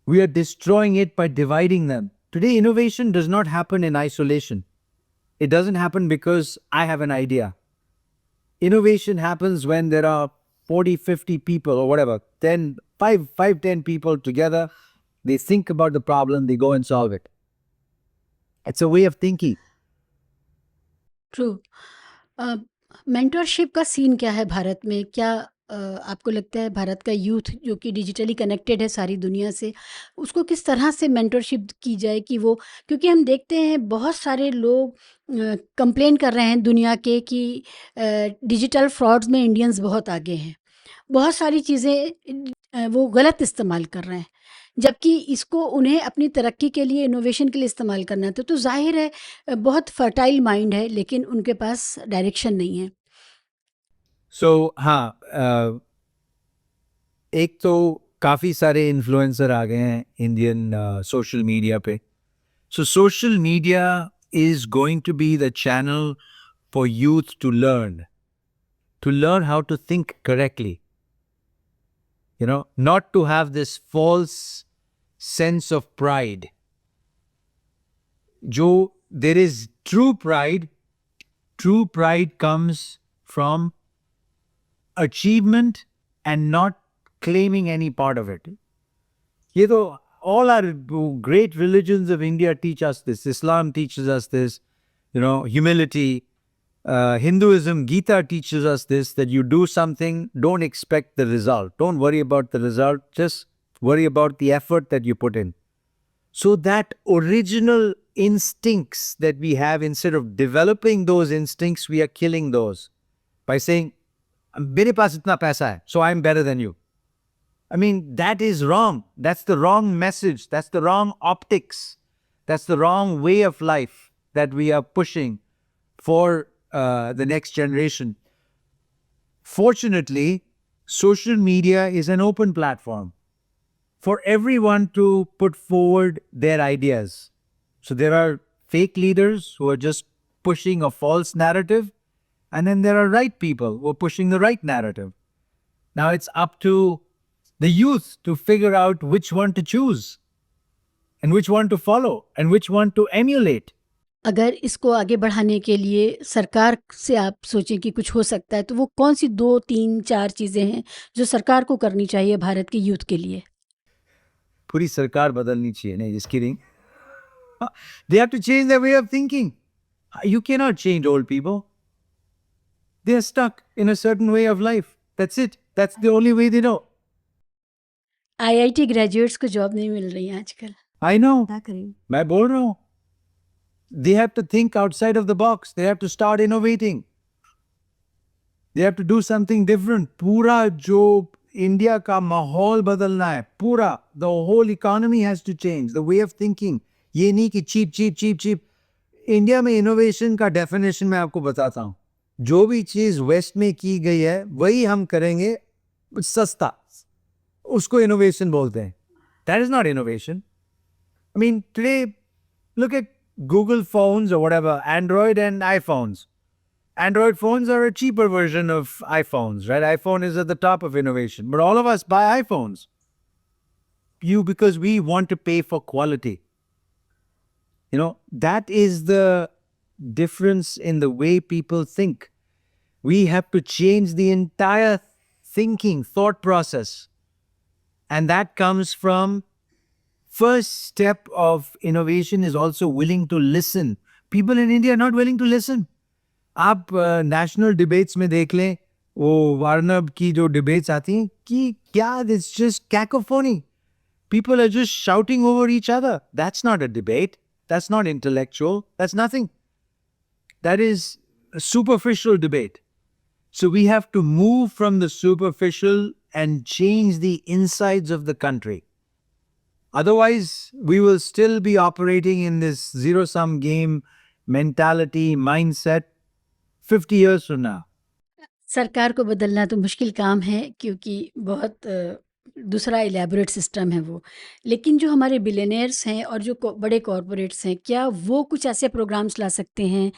we are destroying it by dividing them. Today, innovation does not happen in isolation. It doesn't happen because I have an idea. Innovation happens when there are 40, 50 people or whatever, 10, 10 people together. They think about the problem, they go and solve it. It's a way of thinking.
True. Mentorship का scene क्या है भारत में? क्या आपको लगता है भारत का youth जो कि डिजिटली कनेक्टेड है सारी दुनिया से, उसको किस तरह से मेंटरशिप की जाए कि वो, क्योंकि हम देखते हैं बहुत सारे लोग कंप्लेन कर रहे हैं दुनिया के कि डिजिटल फ्रॉड्स में इंडियंस बहुत आगे हैं। बहुत सारी चीज़ें वो गलत इस्तेमाल कर रहे हैं, जबकि इसको उन्हें अपनी तरक्की के लिए, इनोवेशन के लिए इस्तेमाल करना था। तो ज़ाहिर है बहुत फर्टाइल माइंड है, लेकिन उनके पास डायरेक्शन नहीं है।
So, हाँ, एक तो काफ़ी सारे इन्फ्लुएंसर आ गए हैं इंडियन सोशल मीडिया पे। So, social media is going to be the channel for youth to learn how to think correctly. You know, not to have this false sense of pride. There is true pride comes from achievement and not claiming any part of it. ये तो all our great religions of India teach us this. Islam teaches us this, humility. Hinduism, Gita teaches us this, that you do something, don't expect the result. Don't worry about the result, just worry about the effort that you put in. So that original instincts that we have, instead of developing those instincts, we are killing those by saying, मेरे पास इतना पैसा है, so I'm better than you. I mean, that is wrong. That's the wrong message. That's the wrong optics. That's the wrong way of life that we are pushing for the next generation. Fortunately, social media is an open platform for everyone to put forward their ideas. So there are fake leaders who are just pushing a false narrative, and then there are right people who are pushing the right narrative. Now it's up to the youth to figure out which one to choose and which one to follow and which one to emulate.
अगर इसको आगे बढ़ाने के लिए सरकार से आप सोचें कि कुछ हो सकता है, तो वो कौन सी 2, 3, 4 चीज़ें हैं जो सरकार को करनी चाहिए भारत के यूथ के लिए?
पूरी सरकार बदलनी चाहिए. नहीं, just kidding. They have to change their way of thinking. You cannot change old people. They are stuck in a certain way of life. That's it. That's the only way they know.
IIT graduates को job नहीं मिल रही है आजकल.
I know.
क्या करें?
मैं बोल रहा हूँ. They have to think outside of the box. They have to start innovating. They have to do something different. पूरा जो इंडिया का माहौल बदलना है, पूरा, the whole economy has to change. The way of thinking. ये नहीं कि cheap. इंडिया में इनोवेशन का डेफिनेशन मैं आपको बताता हूँ. जो भी चीज वेस्ट में की गई है वही हम करेंगे सस्ता, उसको इनोवेशन बोलते हैं. That is not innovation. I mean, today, look at Google phones or whatever, Android and iPhones. Android phones are a cheaper version of iPhones, right? iPhone is at the top of innovation, but all of us buy iPhones. Because we want to pay for quality. That is the difference in the way people think. We have to change the entire thought process. And that comes from first step of innovation is also willing to listen. People in India are not willing to listen. आप national debates में देख लें, वो वार्नब की जो debates आती हैं कि क्या, it's just cacophony. People are just shouting over each other. That's not a debate. That's not intellectual. That's nothing. That is a superficial debate. So we have to move from the superficial and change the insides of the country. Otherwise, we will still be operating in this zero-sum game mentality, mindset 50 years from now.
सरकार को बदलना तो मुश्किल काम है, क्योंकि बहुत दूसरा इलेबोरेट सिस्टम है वो. लेकिन जो हमारे बिलियनियर्स हैं और जो बड़े कॉरपोरेट्स हैं, क्या वो कुछ ऐसे प्रोग्राम्स ला सकते हैं,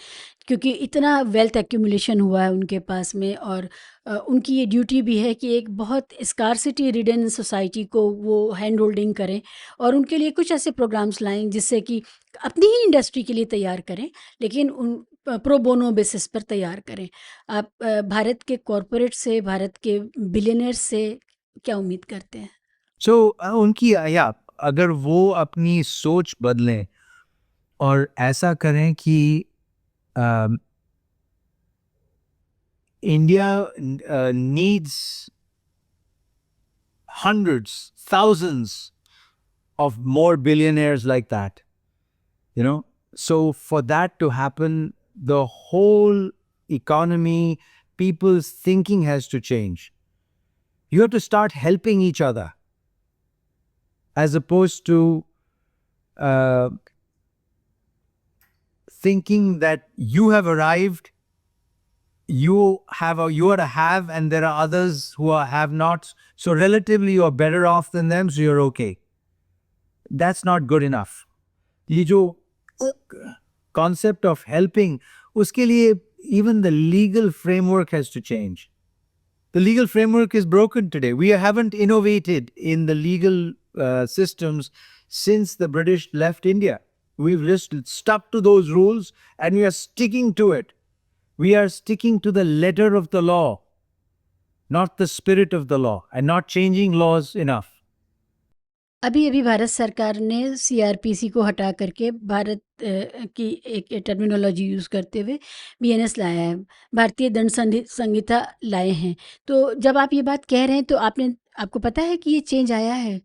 क्योंकि इतना वेल्थ एक्यूमुलेशन हुआ है उनके पास में, और उनकी ये ड्यूटी भी है कि एक बहुत स्कार्सिटी रिडन सोसाइटी को वो हैंड होल्डिंग करें, और उनके लिए कुछ ऐसे प्रोग्राम्स लाएं जिससे कि अपनी ही इंडस्ट्री के लिए तैयार करें, लेकिन उन प्रो बोनो बेसिस पर तैयार करें. आप भारत के कॉरपोरेट से, भारत के बिलियनियर्स से क्या उम्मीद करते हैं?
So उनकी अगर वो अपनी सोच बदलें और ऐसा करें कि India needs hundreds, thousands of more billionaires like that. So for that to happen, the whole economy, people's thinking has to change. You have to start helping each other as opposed to thinking that you have arrived, you are a have, and there are others who are have-nots. So relatively, you are better off than them, so you're okay. That's not good enough. ये जो concept of helping, उसके लिए even the legal framework has to change. The legal framework is broken today. We haven't innovated in the legal systems since the British left India. We've just stuck to those rules and we are sticking to it. We are sticking to the letter of the law. not the spirit of the law, and not changing laws enough.
अभी-अभी भारत सरकार ने CrPC को हटा करके भारत की एक terminology use करते हुए बीएनएस लाया है, भारतीय दंड संहिता लाए हैं। तो जब आप ये बात कह रहे हैं तो आपको पता है कि ये चेंज आया है?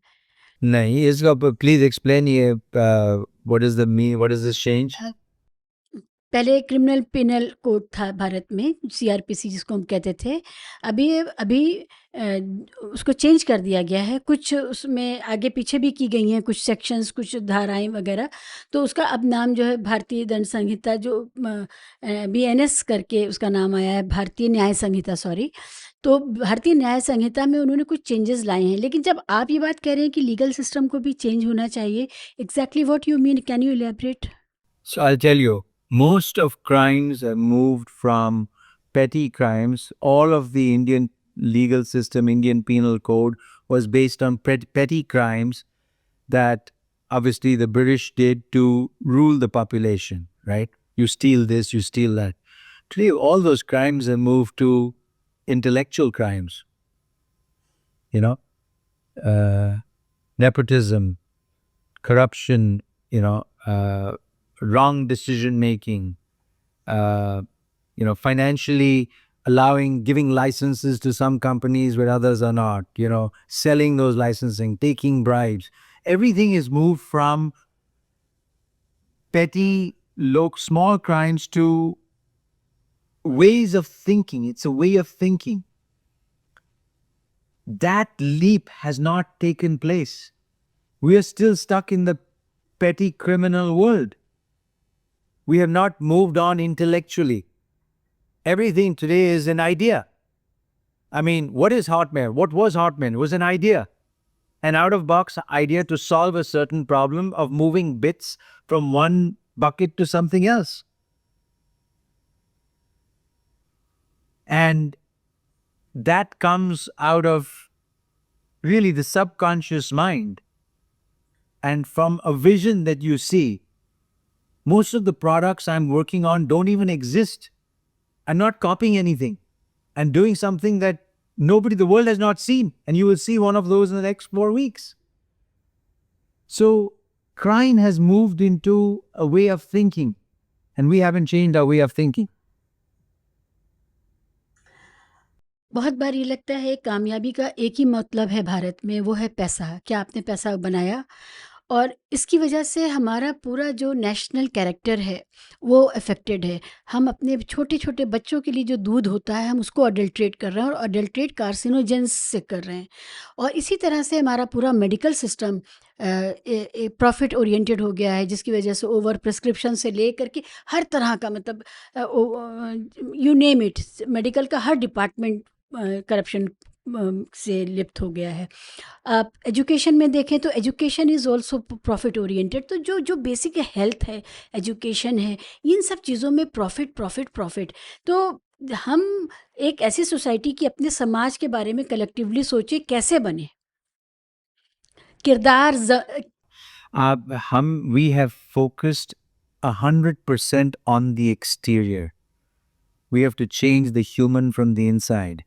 नहीं, इसका प्लीज एक्सप्लेन ये what is the mean, what is this change?
Uh, पहले क्रिमिनल पिनल कोड था भारत में, सीआरपीसी जिसको हम कहते थे। अभी अभी अ, उसको चेंज कर दिया गया है, कुछ उसमें आगे-पीछे भी की गई हैं कुछ सेक्शंस, कुछ धाराएँ वगैरह। तो उसका अब नाम जो है भारतीय दंड संहिता जो बीएनएस करके उसका नाम आया है, भारतीय न्याय संहिता सॉरी। तो भारतीय न्याय संहिता में उन्होंने कुछ चेंजेस लाए हैं। लेकिन जब आप ये बात कह रहे हैं कि लीगल सिस्टम को भी चेंज होना चाहिए, exactly what you mean? Can you elaborate?
So I'll tell you, most of crimes have moved from petty crimes. All of the Indian legal system, Indian penal code was based on petty crimes that obviously the British did to rule the population, right? You steal this, you steal that. Today, all those crimes have moved to intellectual crimes, you know, uh, nepotism, corruption, wrong decision making, financially giving licenses to some companies where others are not, selling those licensing, taking bribes. Everything is moved from petty, small crimes to ways of thinking. It's a way of thinking. That leap has not taken place. We are still stuck in the petty criminal world. We have not moved on intellectually. Everything today is an idea. I mean, what is Hotmail? What was Hotmail? It was an idea. An out-of-box idea to solve a certain problem of moving bits from one bucket to something else. And that comes out of really the subconscious mind and from a vision that you see. Most of the products I'm working on don't even exist. I'm not copying anything. I'm doing something that the world has not seen. And you will see one of those in the next 4 weeks. So crime has moved into a way of thinking. And we haven't changed our way of thinking.
बहुत बार ये लगता है कामयाबी का एक ही मतलब है भारत में, वो है पैसा। क्या आपने पैसा बनाया? और इसकी वजह से हमारा पूरा जो नेशनल कैरेक्टर है, वो अफ़ेक्टेड है। हम अपने छोटे-छोटे बच्चों के लिए जो दूध होता है, हम उसको अडल्ट्रेट कर रहे हैं और अडल्ट्रेट कार्सिनोजेंस से कर रहे हैं। और इसी तरह से हमारा पूरा मेडिकल सिस्टम प्रॉफ़िट ओरिएंटेड हो गया है, जिसकी वजह से ओवर प्रिस्क्रिप्शन से लेकर के हर तरह का मतलब यू नेम इट, मेडिकल का हर डिपार्टमेंट करप्शन से लिप्त हो गया है। आप एजुकेशन में देखें तो education is also profit oriented. तो जो जो बेसिक हेल्थ है, एजुकेशन है, इन सब चीज़ों में प्रॉफिट प्रॉफिट प्रॉफिट। तो हम एक ऐसी सोसाइटी की अपने समाज के बारे में कलेक्टिवली सोचे कैसे बने? किरदार
We have focused 100% on the exterior. We have to change the human from the inside.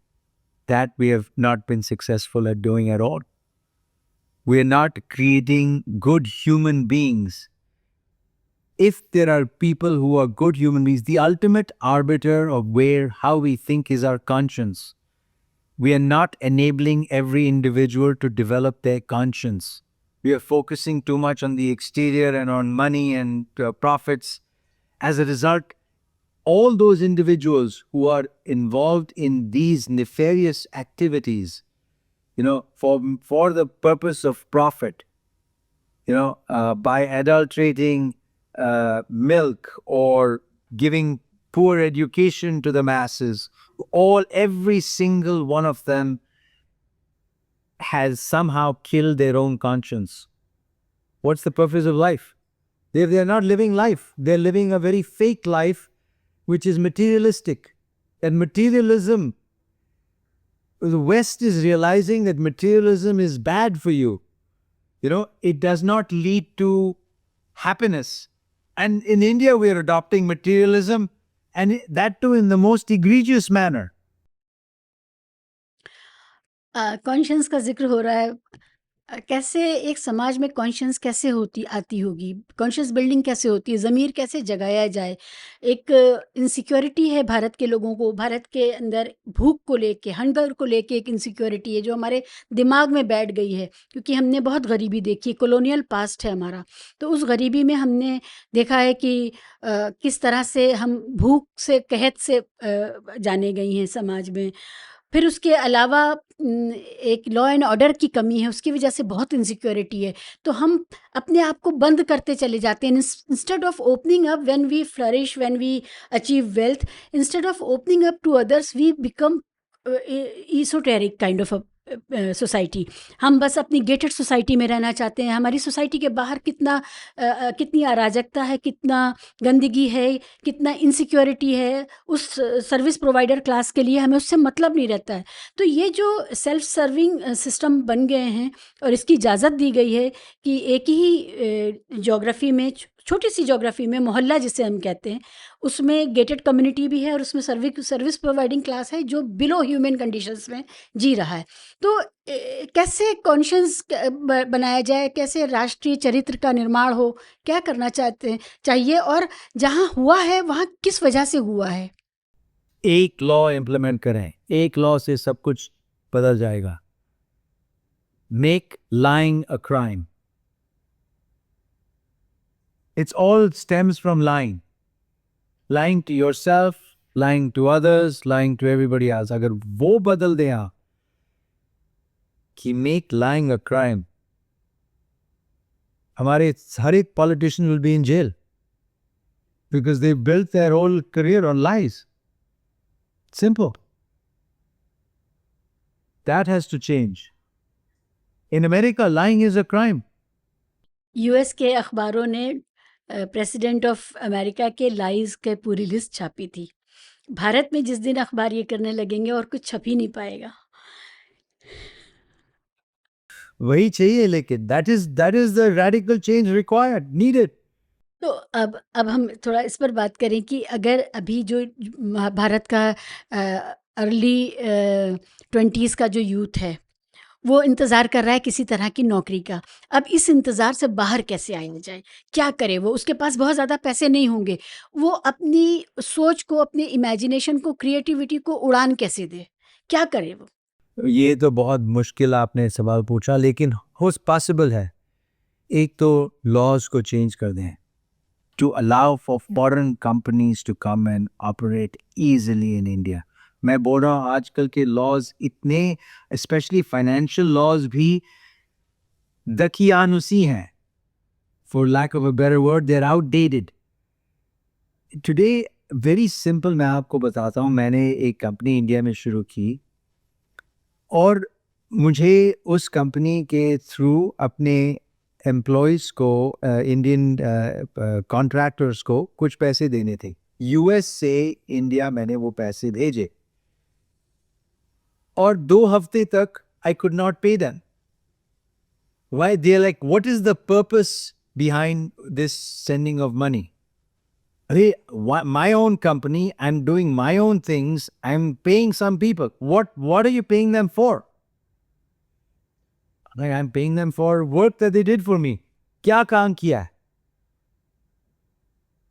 That we have not been successful at doing at all. We are not creating good human beings. If there are people who are good human beings, the ultimate arbiter of how we think is our conscience. We are not enabling every individual to develop their conscience. We are focusing too much on the exterior and on money and profits. As a result, all those individuals who are involved in these nefarious activities, for the purpose of profit, by adulterating milk or giving poor education to the masses, every single one of them has somehow killed their own conscience. What's the purpose of life? They're not living life. They're living a very fake life, which is materialistic. And materialism, the West is realizing that materialism is bad for you. It does not lead to happiness. And in India, we are adopting materialism, and that too in the most egregious manner.
Conscience का ज़िक्र हो रहा है। कैसे एक समाज में conscience कैसे होती आती होगी? कॉन्शियस बिल्डिंग कैसे होती है? ज़मीर कैसे जगाया जाए? एक इनसिक्योरिटी है भारत के लोगों को, भारत के अंदर भूख को लेके, हंगर को लेके एक इनसिक्योरिटी है जो हमारे दिमाग में बैठ गई है, क्योंकि हमने बहुत गरीबी देखी है, कॉलोनियल पास्ट है हमारा। तो उस गरीबी में हमने देखा है कि किस तरह से हम भूख से, कहत से जाने गई हैं समाज में। फिर उसके अलावा एक लॉ एंड ऑर्डर की कमी है, उसकी वजह से बहुत इनसिक्योरिटी है। तो हम अपने आप को बंद करते चले जाते हैं। Instead of opening up when we flourish, when we achieve wealth, instead of opening up to others, we become esoteric kind of society. हम बस अपनी गेटेड सोसाइटी में रहना चाहते हैं। हमारी सोसाइटी के बाहर कितनी अराजकता है, कितना गंदगी है, कितना इनसिक्योरिटी है, उस सर्विस प्रोवाइडर क्लास के लिए हमें उससे मतलब नहीं रहता है। तो ये जो सेल्फ सर्विंग सिस्टम बन गए हैं और इसकी इजाज़त दी गई है कि एक ही ज्योग्राफी में, छोटी सी ज्योग्राफी में, मोहल्ला जिसे हम कहते हैं, उसमें गेटेड कम्युनिटी भी है और उसमें सर्विस प्रोवाइडिंग क्लास है जो बिलो ह्यूमन कंडीशंस में जी रहा है। तो कैसे कॉन्शियस बनाया जाए, कैसे राष्ट्रीय चरित्र का निर्माण हो, क्या करना चाहते हैं चाहिए, और जहाँ हुआ है वहाँ किस वजह से हुआ है?
एक लॉ इम्प्लीमेंट करें, एक लॉ से सब कुछ बदल जाएगा. Make lying a crime. It's all stems from lying. Lying to yourself, lying to others, lying to everybody else. अगर वो बदल दें आप कि make lying a crime, हमारे हर एक politician will be in jail because they built their whole career on lies. Simple. That has to change. In America, lying is a crime.
US के अखबारों ने प्रेसिडेंट ऑफ अमेरिका के lies के पूरी list छापी थी। भारत में जिस दिन अखबार ये करने लगेंगे और कुछ छप ही नहीं पाएगा।
वही चाहिए, लेकिन that is the radical change required, needed.
तो अब हम थोड़ा इस पर बात करें कि अगर अभी जो भारत का अर्ली 20s का जो यूथ है, वो इंतज़ार कर रहा है किसी तरह की नौकरी का। अब इस इंतज़ार से बाहर कैसे आया जाए? क्या करे वो? उसके पास बहुत ज़्यादा पैसे नहीं होंगे। वो अपनी सोच को, अपनी इमेजिनेशन को, क्रिएटिविटी को उड़ान कैसे दे? क्या करे वो?
ये तो बहुत मुश्किल आपने सवाल पूछा, लेकिन हो पॉसिबल है. एक तो लॉज को चेंज कर दें to allow for foreign companies to come and operate easily in India. मैं बोल रहा हूँ आजकल के लॉज इतने, स्पेशली फाइनेंशियल लॉज भी दकियानुसी हैं. For lack of a better word, they are outdated. Today very simple मैं आपको बताता हूँ. मैंने एक कंपनी इंडिया में शुरू की और मुझे उस कंपनी के थ्रू अपने एम्प्लॉयज़ को, इंडियन कॉन्ट्रैक्टर्स को कुछ पैसे देने थे. यूएस से इंडिया मैंने वो पैसे भेजे और 2 हफ्ते तक I could not pay them. Why? They are like, what is the purpose behind this sending of money? अरे, my own company, I'm doing my own things, I'm paying some people. What are you paying them for? Like, I'm paying them for work that they did for me. क्या काम किया है?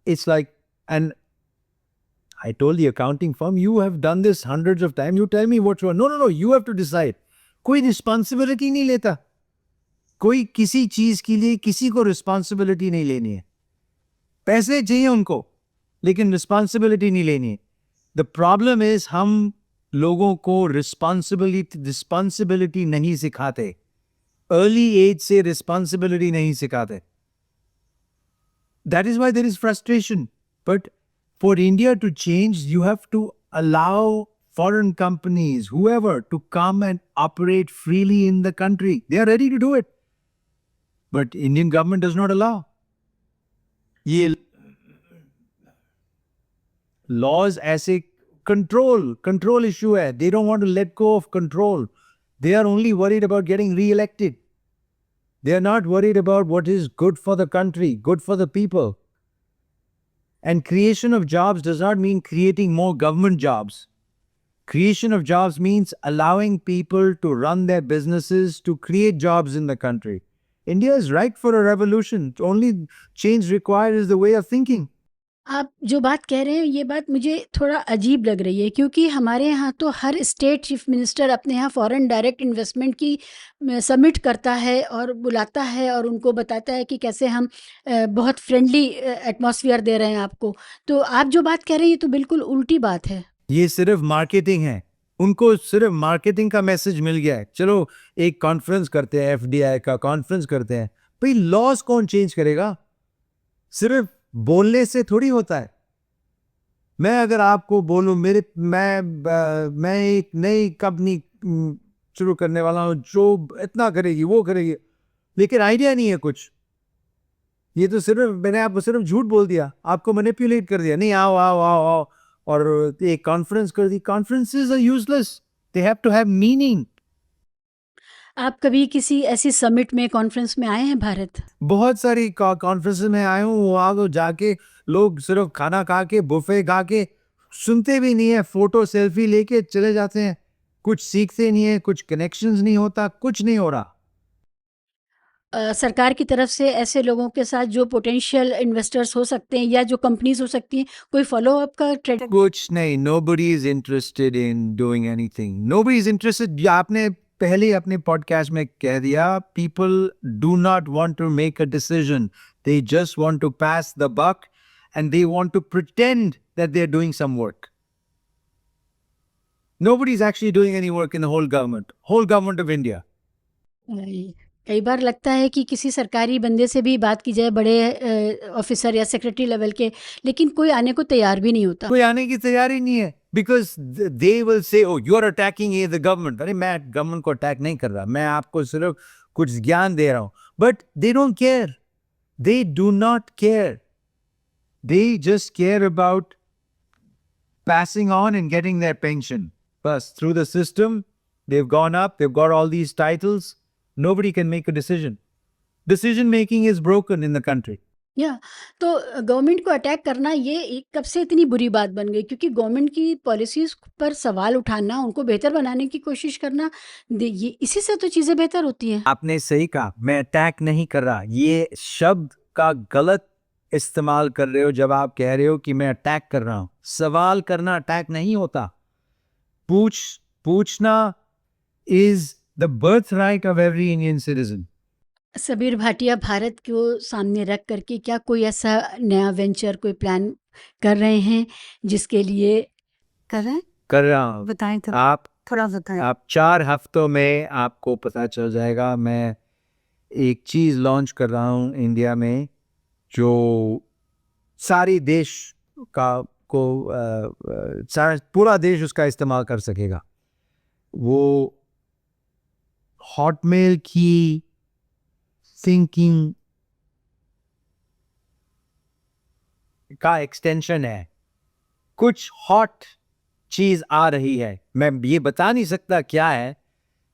It's like, and I told the accounting firm, you have done this hundreds of times, you tell me what's wrong. No, you have to decide. कोई responsibility नहीं लेता. कोई किसी चीज के लिए किसी को responsibility नहीं लेनी है. पैसे चाहिए उनको, लेकिन रिस्पॉन्सिबिलिटी नहीं लेनी है. द प्रॉब्लम इज हम लोगों को रिस्पॉन्सिबिलिटी नहीं सिखाते. अर्ली एज से रिस्पॉन्सिबिलिटी नहीं सिखाते. That is why there is frustration. But for India to change, you have to allow foreign companies, whoever, to come and operate freely in the country. They are ready to do it. But Indian government does not allow. ये laws ऐसे control issue है. They don't want to let go of control. They are only worried about getting re-elected. They are not worried about what is good for the country, good for the people. And creation of jobs does not mean creating more government jobs. Creation of jobs means allowing people to run their businesses to create jobs in the country. India is ripe for a revolution. The only change required is the way of thinking.
आप जो बात कह रहे हैं ये बात मुझे थोड़ा अजीब लग रही है, क्योंकि हमारे यहाँ तो हर स्टेट चीफ मिनिस्टर अपने यहाँ फॉरेन डायरेक्ट इन्वेस्टमेंट की सबमिट करता है और बुलाता है और उनको बताता है कि कैसे हम बहुत फ्रेंडली एटमॉस्फेयर दे रहे हैं आपको। तो आप जो बात कह रहे हैं ये तो बिल्कुल उल्टी बात है।
ये सिर्फ मार्केटिंग है। उनको सिर्फ मार्केटिंग का मैसेज मिल गया है। चलो एक कॉन्फ्रेंस करते हैं, एफडीआई का कॉन्फ्रेंस करते हैं। भाई लॉज कौन चेंज करेगा? सिर्फ बोलने से थोड़ी होता है। मैं अगर आपको बोलूं मैं एक नई कंपनी शुरू करने वाला हूं जो इतना करेगी वो करेगी, लेकिन आइडिया नहीं है कुछ। ये तो सिर्फ मैंने आपको सिर्फ झूठ बोल दिया, आपको मैनिपुलेट कर दिया। नहीं आओ आओ आओ आओ और एक कॉन्फ्रेंस कर दी। Conferences are useless, they have to have meaning.
आप कभी किसी ऐसी समिट में कॉन्फ्रेंस में आए हैं भारत?
बहुत सारी कॉन्फ्रेंसेस में आए हूँ, वहाँ को जाके लोग सिर्फ खाना खा के बुफे खा के सुनते भी नहीं है, फोटो सेल्फी लेके चले जाते हैं। कुछ सीखते नहीं है, कुछ कनेक्शंस नहीं होता, कुछ नहीं हो रहा।
सरकार की तरफ से ऐसे लोगों के साथ जो पोटेंशियल इन्वेस्टर्स हो सकते हैं या जो कंपनीज हो सकती हैं, कोई फॉलो अप का ट्रेड?
कुछ नहीं, nobody is interested in doing anything. Nobody is interested. ये आपने पहले अपने पॉडकास्ट में कह दिया, people do not want to make a decision. They just want to pass the buck and they want to pretend that they're doing some work. Nobody is actually doing any work in the whole government of India.
कई बार लगता है कि किसी सरकारी बंदे से भी बात की जाए, बड़े ऑफिसर या सेक्रेटरी लेवल के, लेकिन कोई आने को तैयार भी नहीं होता।
कोई आने की तैयारी नहीं है, because they will say oh you are attacking the government. अरे मैं गवर्नमेंट को अटैक नहीं कर रहा, मैं आपको सिर्फ कुछ ज्ञान दे रहा हूं। But they don't care, they do not care, they just care about passing on and getting their pension. Plus, through the system, they've gone up, they've got all these titles. Nobody can make a decision. Decision making is broken in the country.
या तो government को attack करना ये कब से इतनी बुरी बात बन गई? क्योंकि गवर्नमेंट की पॉलिसीज पर सवाल उठाना, उनको बेहतर बनाने की कोशिश करना, ये इसी से तो चीज़ें बेहतर होती हैं।
आपने सही कहा, मैं अटैक नहीं कर रहा। ये शब्द का गलत इस्तेमाल कर रहे हो जब आप कह रहे हो कि मैं अटैक कर रहा हूं। सवाल करना अटैक नहीं होता। पूछना is the birth right of every Indian citizen.
Sabir Bhatia, Bharat को सामने रख करके क्या कोई ऐसा नया वेंचर, कोई प्लान कर रहे हैं जिसके लिए?
कर रहे हैं?
कर रहा हूं।
बताएं तो,
आप
थोड़ा बताएं।
4 हफ्तों में आपको पता चल जाएगा। मैं एक चीज लॉन्च कर रहा हूं इंडिया में जो सारी देश का को सारा पूरा देश उसका इस्तेमाल कर सकेगा। वो हॉटमेल की थिंकिंग का एक्सटेंशन है। कुछ हॉट चीज आ रही है, मैं ये बता नहीं सकता क्या है,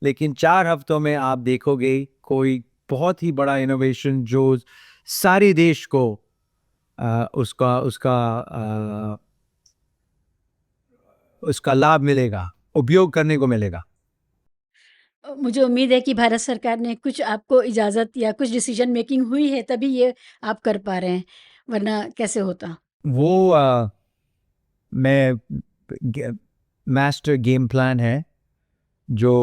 लेकिन 4 हफ्तों में आप देखोगे कोई बहुत ही बड़ा इनोवेशन जो सारे देश को उसका लाभ मिलेगा, उपयोग करने को मिलेगा।
मुझे उम्मीद है कि भारत सरकार ने कुछ आपको इजाज़त या कुछ डिसीजन मेकिंग हुई है, तभी ये आप कर पा रहे हैं, वरना कैसे होता?
वो मैं मास्टर गेम प्लान है जो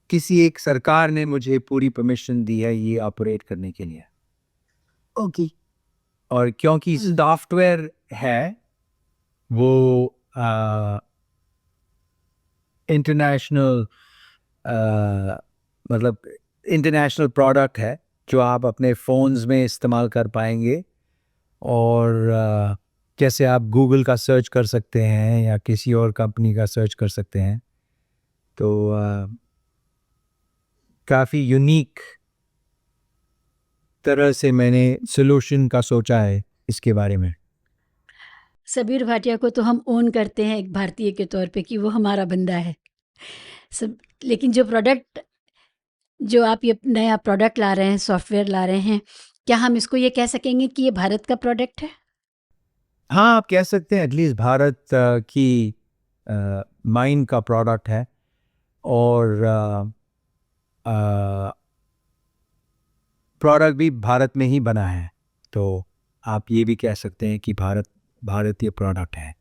किसी एक सरकार ने मुझे पूरी परमिशन दी है ये ऑपरेट करने के लिए।
ओके।
और क्योंकि सॉफ्टवेयर है वो इंटरनेशनल मतलब इंटरनेशनल प्रोडक्ट है जो आप अपने फ़ोन्स में इस्तेमाल कर पाएंगे। और जैसे आप गूगल का सर्च कर सकते हैं या किसी और कंपनी का सर्च कर सकते हैं, तो काफ़ी यूनिक तरह से मैंने सोल्यूशन का सोचा है इसके बारे में।
सबीर भाटिया को तो हम ओन करते हैं एक भारतीय के तौर पे कि वो हमारा बंदा है सब। लेकिन जो आप ये नया प्रोडक्ट ला रहे हैं, सॉफ्टवेयर ला रहे हैं, क्या हम इसको ये कह सकेंगे कि ये भारत का प्रोडक्ट है?
हाँ, आप कह सकते हैं एटलीस्ट भारत की माइंड का प्रोडक्ट है और प्रोडक्ट भी भारत में ही बना है, तो आप ये भी कह सकते हैं कि भारतीय प्रोडक्ट है।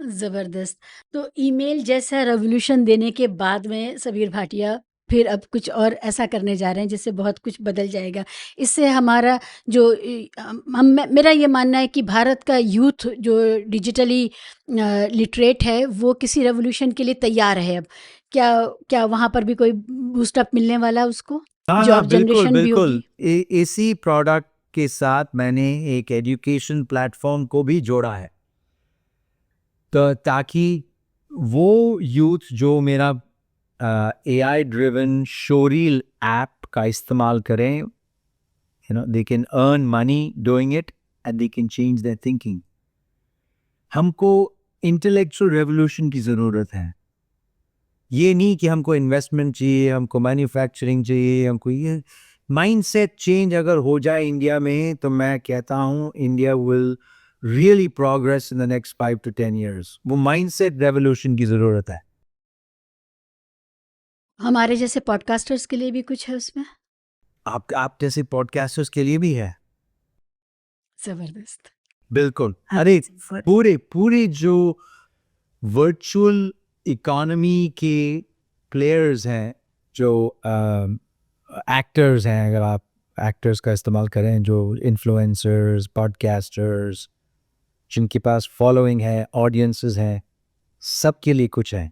ज़बरदस्त। तो ईमेल जैसा रेवोल्यूशन देने के बाद में सबीर भाटिया फिर अब कुछ और ऐसा करने जा रहे हैं जिससे बहुत कुछ बदल जाएगा। इससे हमारा जो मेरा ये मानना है कि भारत का यूथ जो डिजिटली लिटरेट है वो किसी रेवोल्यूशन के लिए तैयार है अब। क्या क्या वहाँ पर भी कोई बूस्ट अप मिलने वाला है उसको?
हाँ, हाँ,
जॉब
बिल्कुल,
जनरेशन भी
बिल्कुल।
होगी?
इसी प्रोडक्ट के साथ मैंने एक एजुकेशन प्लेटफ़ॉर्म को भी जोड़ा है। तो ताकि वो यूथ जो मेरा एआई ड्रिवन शोरील ऐप का इस्तेमाल करें, they can earn money doing it and they can change their thinking. हमको इंटेलेक्चुअल रेवोल्यूशन की ज़रूरत है। ये नहीं कि हमको इन्वेस्टमेंट चाहिए, हमको मैन्युफैक्चरिंग चाहिए, हमको ये माइंडसेट चेंज अगर हो जाए इंडिया में तो मैं कहता हूँ India will really progress in the next 5 to 10 years। वो माइंडसेट रेवोल्यूशन की ज़रूरत है।
हमारे जैसे पॉडकास्टर्स के लिए भी कुछ है उसमें?
आप जैसे पॉडकास्टर्स के लिए भी है।
ज़बरदस्त।
बिल्कुल।
हाँ
अरे
जी, फॉर
पूरे पूरे जो वर्चुअल इकोनॉमी के प्लेयर्स हैं, जो एक्टर्स हैं, अगर आप एक्टर्स का इस्तेमाल करें, जो इन्फ्लुएंसर्स, पॉडकास्टर्स, जिनके पास फॉलोइंग है, ऑडियंसेस हैं, सबके लिए कुछ है।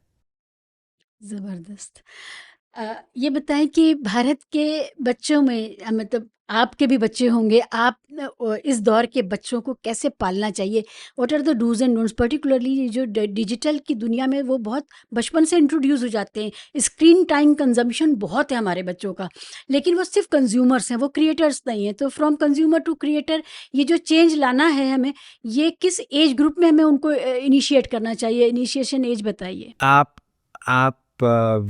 ज़बरदस्त। ये बताएँ कि भारत के बच्चों में मतलब आपके भी बच्चे होंगे, आप इस दौर के बच्चों को कैसे पालना चाहिए? What are the do's and don'ts? Particularly ये जो डिजिटल की दुनिया में वो बहुत बचपन से इंट्रोड्यूस हो जाते हैं। स्क्रीन टाइम कंज़म्पशन बहुत है हमारे बच्चों का, लेकिन वो सिर्फ़ कंज़्यूमर्स हैं, वो क्रिएटर्स नहीं हैं। तो फ्रॉम कंज़्यूमर टू क्रिएटर ये जो चेंज लाना है हमें, ये किस एज ग्रुप में हमें उनको इनिशिएट करना चाहिए? इनिशिएशन एज बताइए।
आप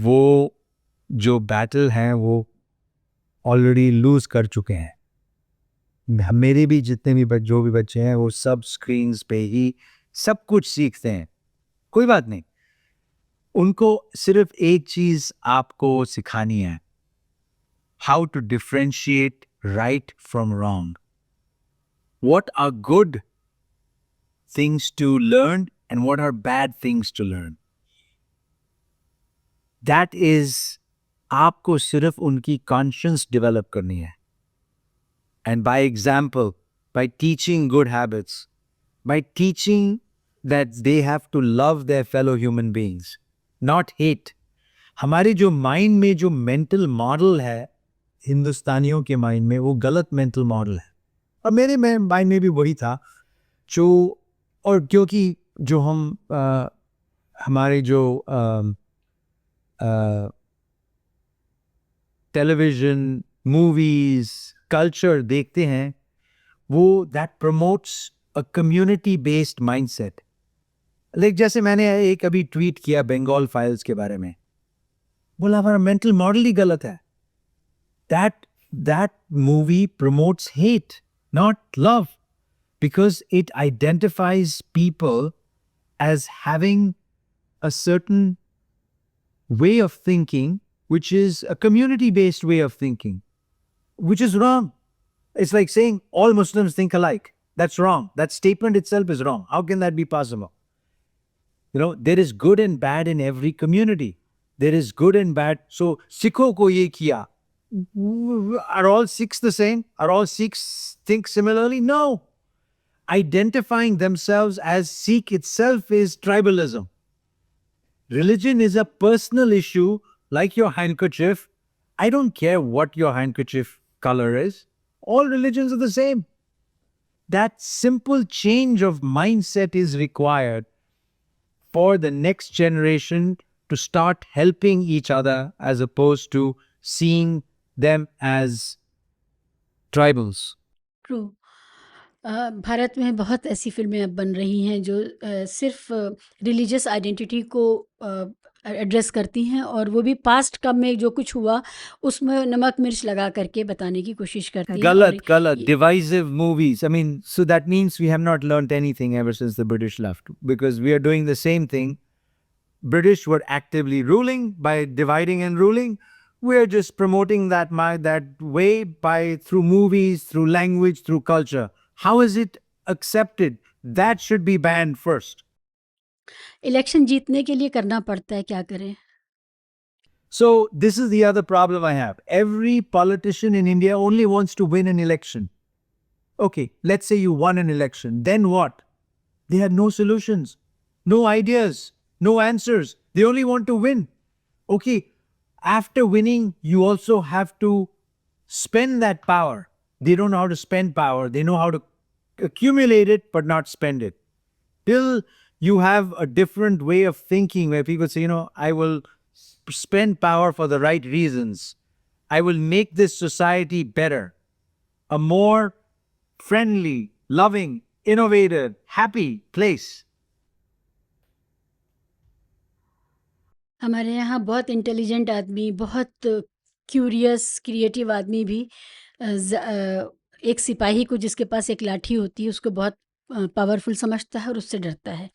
वो जो बैटल हैं वो ऑलरेडी लूज़ कर चुके हैं। मेरे भी जितने भी जो भी बच्चे हैं वो सब स्क्रीन्स पे ही सब कुछ सीखते हैं। कोई बात नहीं। उनको सिर्फ एक चीज़ आपको सिखानी है, how to differentiate right from wrong. What are good things to learn and what are bad things to learn. That is आपको सिर्फ उनकी कॉन्शियस डेवलप करनी है। And by example, by teaching good habits, by teaching that they have to love their fellow human beings, not hate। हमारे जो mind में जो mental model है, हिंदुस्तानियों के माइंड में वो गलत मेंटल मॉडल है, और मेरे माइंड में भी वही था जो, और क्योंकि जो हम हमारे जो टेलीविजन, मूवीज, कल्चर देखते हैं, वो that promotes a community based mindset. Like जैसे मैंने एक अभी ट्वीट किया बंगाल फाइल्स के बारे में, बोला हमारा मेंटल मॉडल ही गलत है। That movie promotes hate, not love, because it identifies people as having a certain way of thinking, which is a community-based way of thinking, which is wrong. It's like saying all Muslims think alike. That's wrong. That statement itself is wrong. How can that be possible? There is good and bad in every community. There is good and bad. So, Sikho ko ye kiya. Are all Sikhs the same? Are all Sikhs think similarly? No. Identifying themselves as Sikh itself is tribalism. Religion is a personal issue, like your handkerchief. I don't care what your handkerchief color is. All religions are the same. That simple change of mindset is required for the next generation to start helping each other as opposed to seeing them as tribals।
True. Bharat में बहुत ऐसी फ़िल्में अब बन रही हैं जो सिर्फ़ रिलीजियस आइडेंटिटी को एड्रेस करती हैं और वो भी पास्ट कब में जो कुछ हुआ उसमें नमक मिर्च लगा करके बताने की कोशिश करती हैं। और
Galat,
ये
divisive movies. I mean, so that means we have not learned anything ever since the British left because we are doing the same thing. British were actively ruling by dividing and ruling. We are just promoting that way by through movies, through language, through culture. How is it accepted? That should be banned first.
Election जीतने के लिए करना पड़ता है, क्या करें?
So this is the other problem I have. Every politician in India only wants to win an election. Okay, let's say you won an election. Then what? They had no solutions, no ideas, no answers. They only want to win. Okay, after winning, you also have to spend that power. They don't know how to spend power. They know how to accumulate it, but not spend it. Till you have a different way of thinking where people say, I will spend power for the right reasons. I will make this society better, a more friendly, loving, innovative, happy place.
हमारे यहाँ बहुत intelligent आदमी, बहुत curious, creative आदमी भी एक सिपाही को जिसके पास एक लाठी होती है उसको बहुत पावरफुल समझता है और उससे डरता है।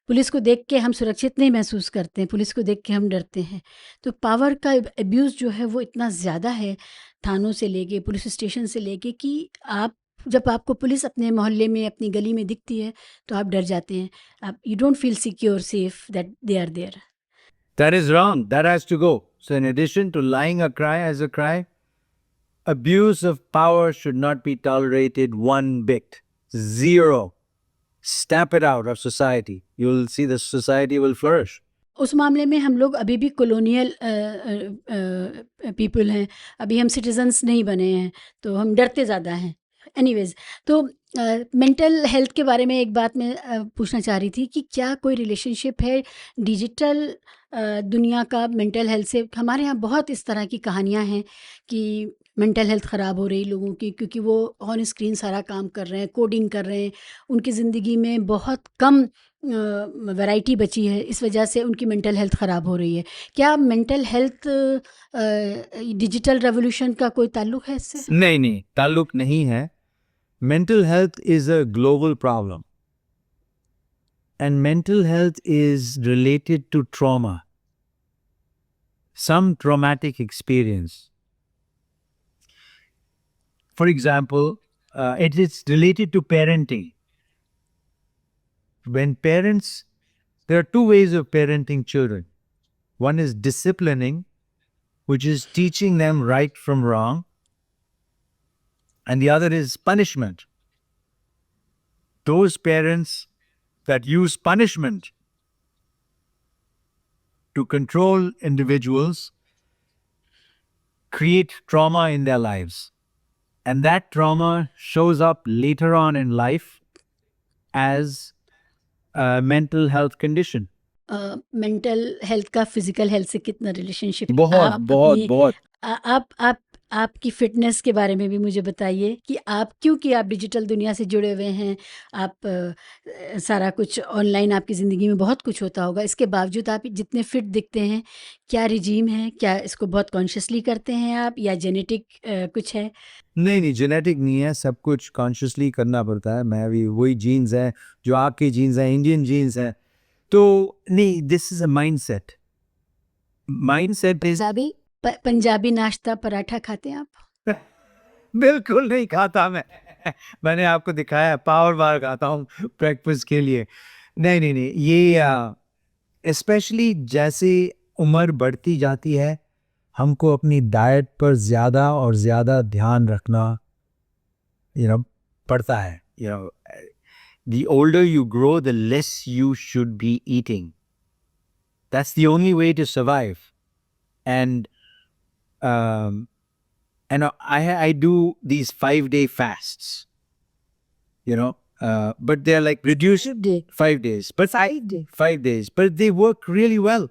पुलिस को देख के हम सुरक्षित नहीं महसूस करते हैं, पुलिस को देख के हम डरते हैं। तो पावर का अब्यूज़ जो है वो इतना ज़्यादा है, थानों से लेके पुलिस स्टेशन से लेके, कि आप जब आपको पुलिस अपने मोहल्ले में, अपनी गली में दिखती है तो आप डर जाते हैं। आप you don't feel secure, safe that they are there.
That is wrong. That has to go. So, in addition to lying a cry as a cry, abuse of power should not be tolerated one bit. Zero. Stamp it out of society. You'll see the society will flourish.
उस मामले में हम लोग अभी भी colonial people हैं, अभी हम सिटीजन्स नहीं बने हैं, तो हम डरते ज़्यादा हैं। एनीवेज़, तो मेंटल हेल्थ के बारे में एक बात मैं पूछना चाह रही थी कि क्या कोई रिलेशनशिप है डिजिटल दुनिया का मेंटल हेल्थ से? हमारे यहाँ बहुत इस तरह की कहानियाँ हैं कि मेंटल हेल्थ ख़राब हो रही लोगों की क्योंकि वो ऑन स्क्रीन सारा काम कर रहे हैं, कोडिंग कर रहे हैं, उनकी ज़िंदगी में बहुत कम वैरायटी बची है, इस वजह से उनकी मेंटल हेल्थ ख़राब हो रही है। क्या मेंटल हेल्थ डिजिटल रेवोल्यूशन का कोई ताल्लुक़ है इससे?
नहीं, ताल्लुक नहीं है. Mental health is a global problem. And mental health is related to trauma. Some traumatic experience. For example, it is related to parenting. When parents, there are two ways of parenting children. One is disciplining, which is teaching them right from wrong, and the other is punishment. Those parents that use punishment to control individuals create trauma in their lives. And that trauma shows up later on in life as a mental health condition.
Mental health का physical health से कितना relationship?
बहुत
आप
बहुत
अपनी
बहुत
आप आपकी फिटनेस के बारे में भी मुझे बताइए कि आप, क्योंकि आप डिजिटल दुनिया से जुड़े हुए हैं, आप सारा कुछ ऑनलाइन, आपकी ज़िंदगी में बहुत कुछ होता होगा, इसके बावजूद आप जितने फिट दिखते हैं, क्या रिजीम है? क्या इसको बहुत कॉन्शियसली करते हैं आप, या जेनेटिक कुछ है?
नहीं जेनेटिक नहीं है, सब कुछ कॉन्शियसली करना पड़ता है. मैं भी वही जीन्स हैं जो आपकी जीन्स हैं, इंडियन जीन्स हैं. तो नहीं, this is a mindset. Mindset is
Punjabi नाश्ता पराठा खाते हैं आप?
बिल्कुल नहीं खाता मैं. मैंने आपको दिखाया, पावर बार खाता हूँ ब्रेकफास्ट के लिए. नहीं, ये स्पेशली जैसे उम्र बढ़ती जाती है, हमको अपनी डाइट पर ज़्यादा और ज़्यादा ध्यान रखना पड़ता है. The older you grow, the less you should be eating. That's the only way to survive. And I do these 5-day fasts, but they're like reduced 5 days, but 5 days, but they work really well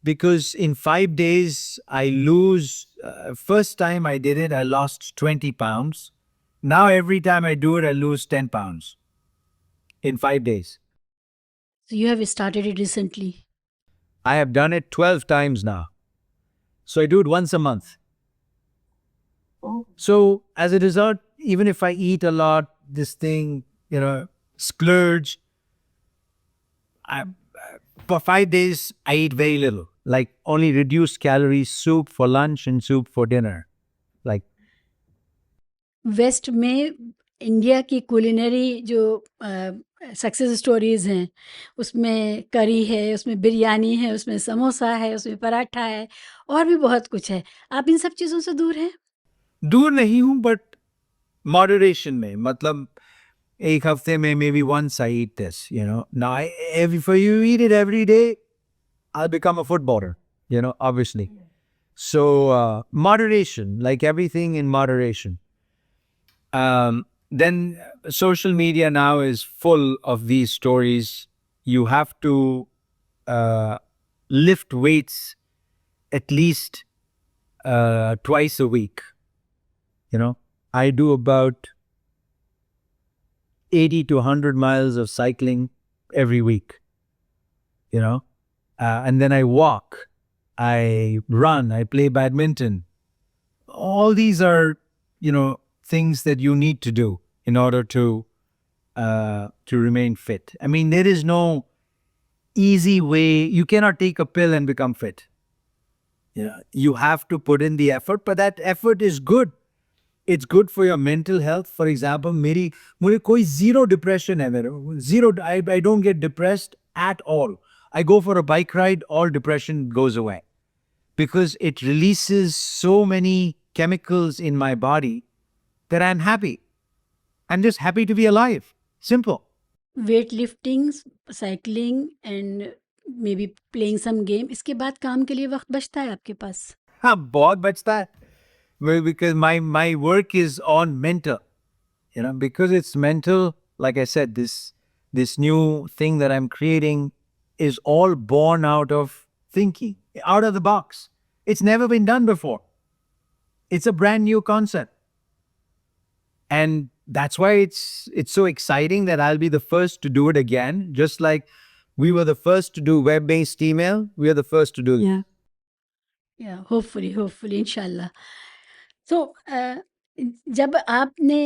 because in 5 days I lose. First time I did it, I lost 20 pounds. Now every time I do it, I lose 10 pounds in 5 days.
So you have started it recently.
I have done it 12 times now. So I do it once a month.
Oh.
So as a result, even if I eat a lot, this thing, splurge, for 5 days, I eat very little, like only reduced calories, soup for lunch and soup for dinner. Like,
west में India की culinary जो success stories हैं, उसमें करी है, उसमें बिरयानी है, उसमें समोसा है, उसमें पराठा है और भी बहुत कुछ है। आप इन सब चीज़ों से दूर हैं?
दूर नहीं हूँ, बट मॉडरेशन में, मतलब एक हफ्ते में maybe once I eat this, Now, if you eat it every day, I'll become a footballer, obviously. So, moderation, like everything in moderation. Then social media now is full of these stories. You have to lift weights at least twice a week. I do about 80 to 100 miles of cycling every week, and then I walk, I run, I play badminton. All these are, things that you need to do in order to remain fit. I mean, there is no easy way. You cannot take a pill and become fit. You have to put in the effort, but that effort is good. It's good for your mental health. For example, मुझे कोई zero depression है मेरे, zero. I don't get depressed at all. I go for a bike ride, all depression goes away because it releases so many chemicals in my body that I'm happy. I'm just happy to be alive. Simple.
Weight lifting, cycling and maybe playing some game, इसके बाद काम के लिए वक़्त बचता है आपके पास?
हाँ, बहुत बचता है. Well, because my work is on mental, because it's mental. Like I said, this new thing that I'm creating is all born out of thinking, out of the box. It's never been done before. It's a brand new concept, and that's why it's so exciting that I'll be the first to do it again. Just like we were the first to do web-based email, we are the first to do it.
या hopefully इंशाल्लाह। तो जब आपने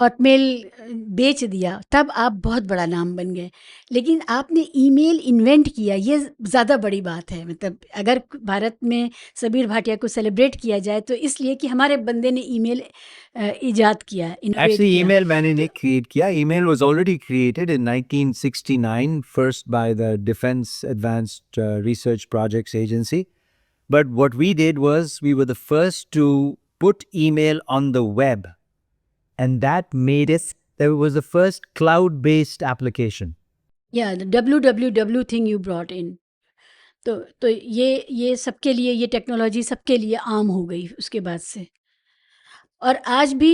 Hotmail बेच दिया, तब आप बहुत बड़ा नाम बन गए, लेकिन आपने ईमेल इन्वेंट किया, ये ज़्यादा बड़ी बात है। मतलब अगर भारत में सबीर भाटिया को सेलिब्रेट किया जाए तो इसलिए कि हमारे बंदे ने ईमेल ईजाद किया, इनोवेट
Actually,
किया।
email मैंने नहीं create किया. Email was already created in 1969, first by the Defense Advanced Research Projects Agency. But what we did was we were the first to put email on the web. And that made it, that was the first cloud-based application.
या WWW thing you brought in. तो ये सबके लिए, ये technology सबके लिए आम हो गई उसके बाद से। और आज भी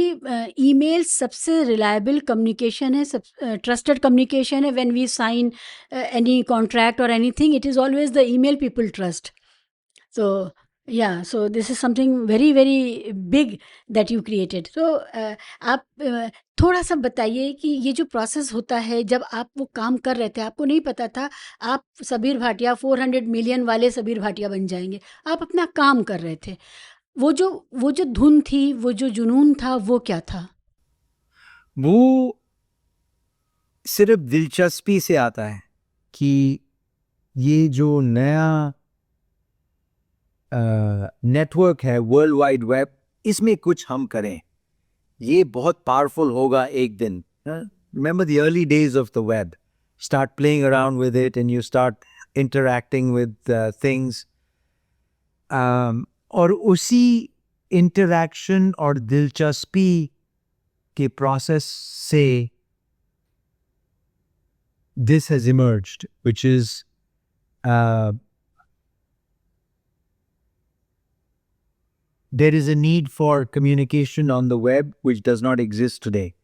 ईमेल सबसे रिलायबल कम्युनिकेशन है, सब ट्रस्टेड कम्युनिकेशन है। When we sign any contract और anything, it is always the email people trust. So so this is something very very big that you created. तो आप थोड़ा सा बताइए कि ये जो प्रोसेस होता है, जब आप वो काम कर रहे थे, आपको नहीं पता था आप सबीर भाटिया 400 मिलियन वाले सबीर भाटिया बन जाएंगे। आप अपना काम कर रहे थे। वो जो धुन थी, वो जो जुनून था, वो क्या था?
वो सिर्फ दिलचस्पी से आता है कि ये जो नया नेटवर्क है, वर्ल्ड वाइड वेब, इसमें कुछ हम करें, ये बहुत पावरफुल होगा एक दिन. Remember the early days of the web. Start playing around with it and you start interacting with things. और उसी इंटरैक्शन और दिलचस्पी के प्रोसेस से this has emerged, which is there is a need for communication on the web which does not exist today.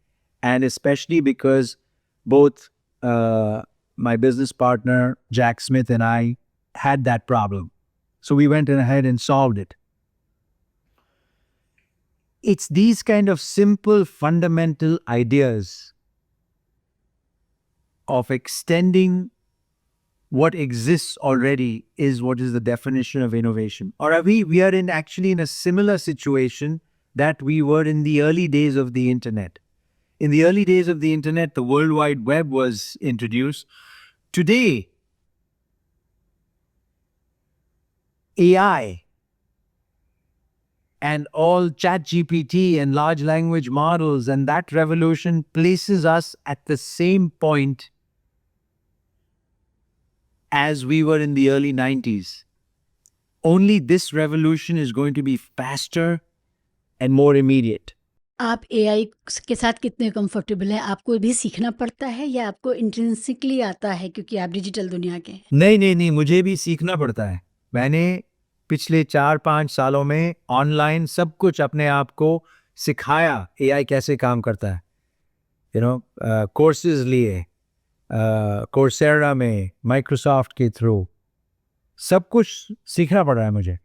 And especially because both my business partner, Jack Smith, and I had that problem. So we went ahead and solved it. It's these kind of simple, fundamental ideas of extending what exists already is what is the definition of innovation. Or we are actually in a similar situation that we were in the early days of the internet. In the early days of the internet, the World Wide Web was introduced. Today, AI and all chat GPT and large language models and that revolution places us at the same point as we were in the early 90s. Only this revolution is going to be faster and more immediate.
आप AI के साथ कितने comfortable हैं? आपको भी सीखना पड़ता है या आपको इंट्रिंसिकली आता है क्योंकि आप डिजिटल दुनिया के हैं?
नहीं, मुझे भी सीखना पड़ता है। मैंने पिछले 4-5 सालों में ऑनलाइन सब कुछ अपने आप को सिखाया, एआई कैसे काम करता है। कोर्सेज लिए, कोर्सेरा में, माइक्रोसॉफ्ट के थ्रू, सब कुछ सीखना पड़ रहा है मुझे।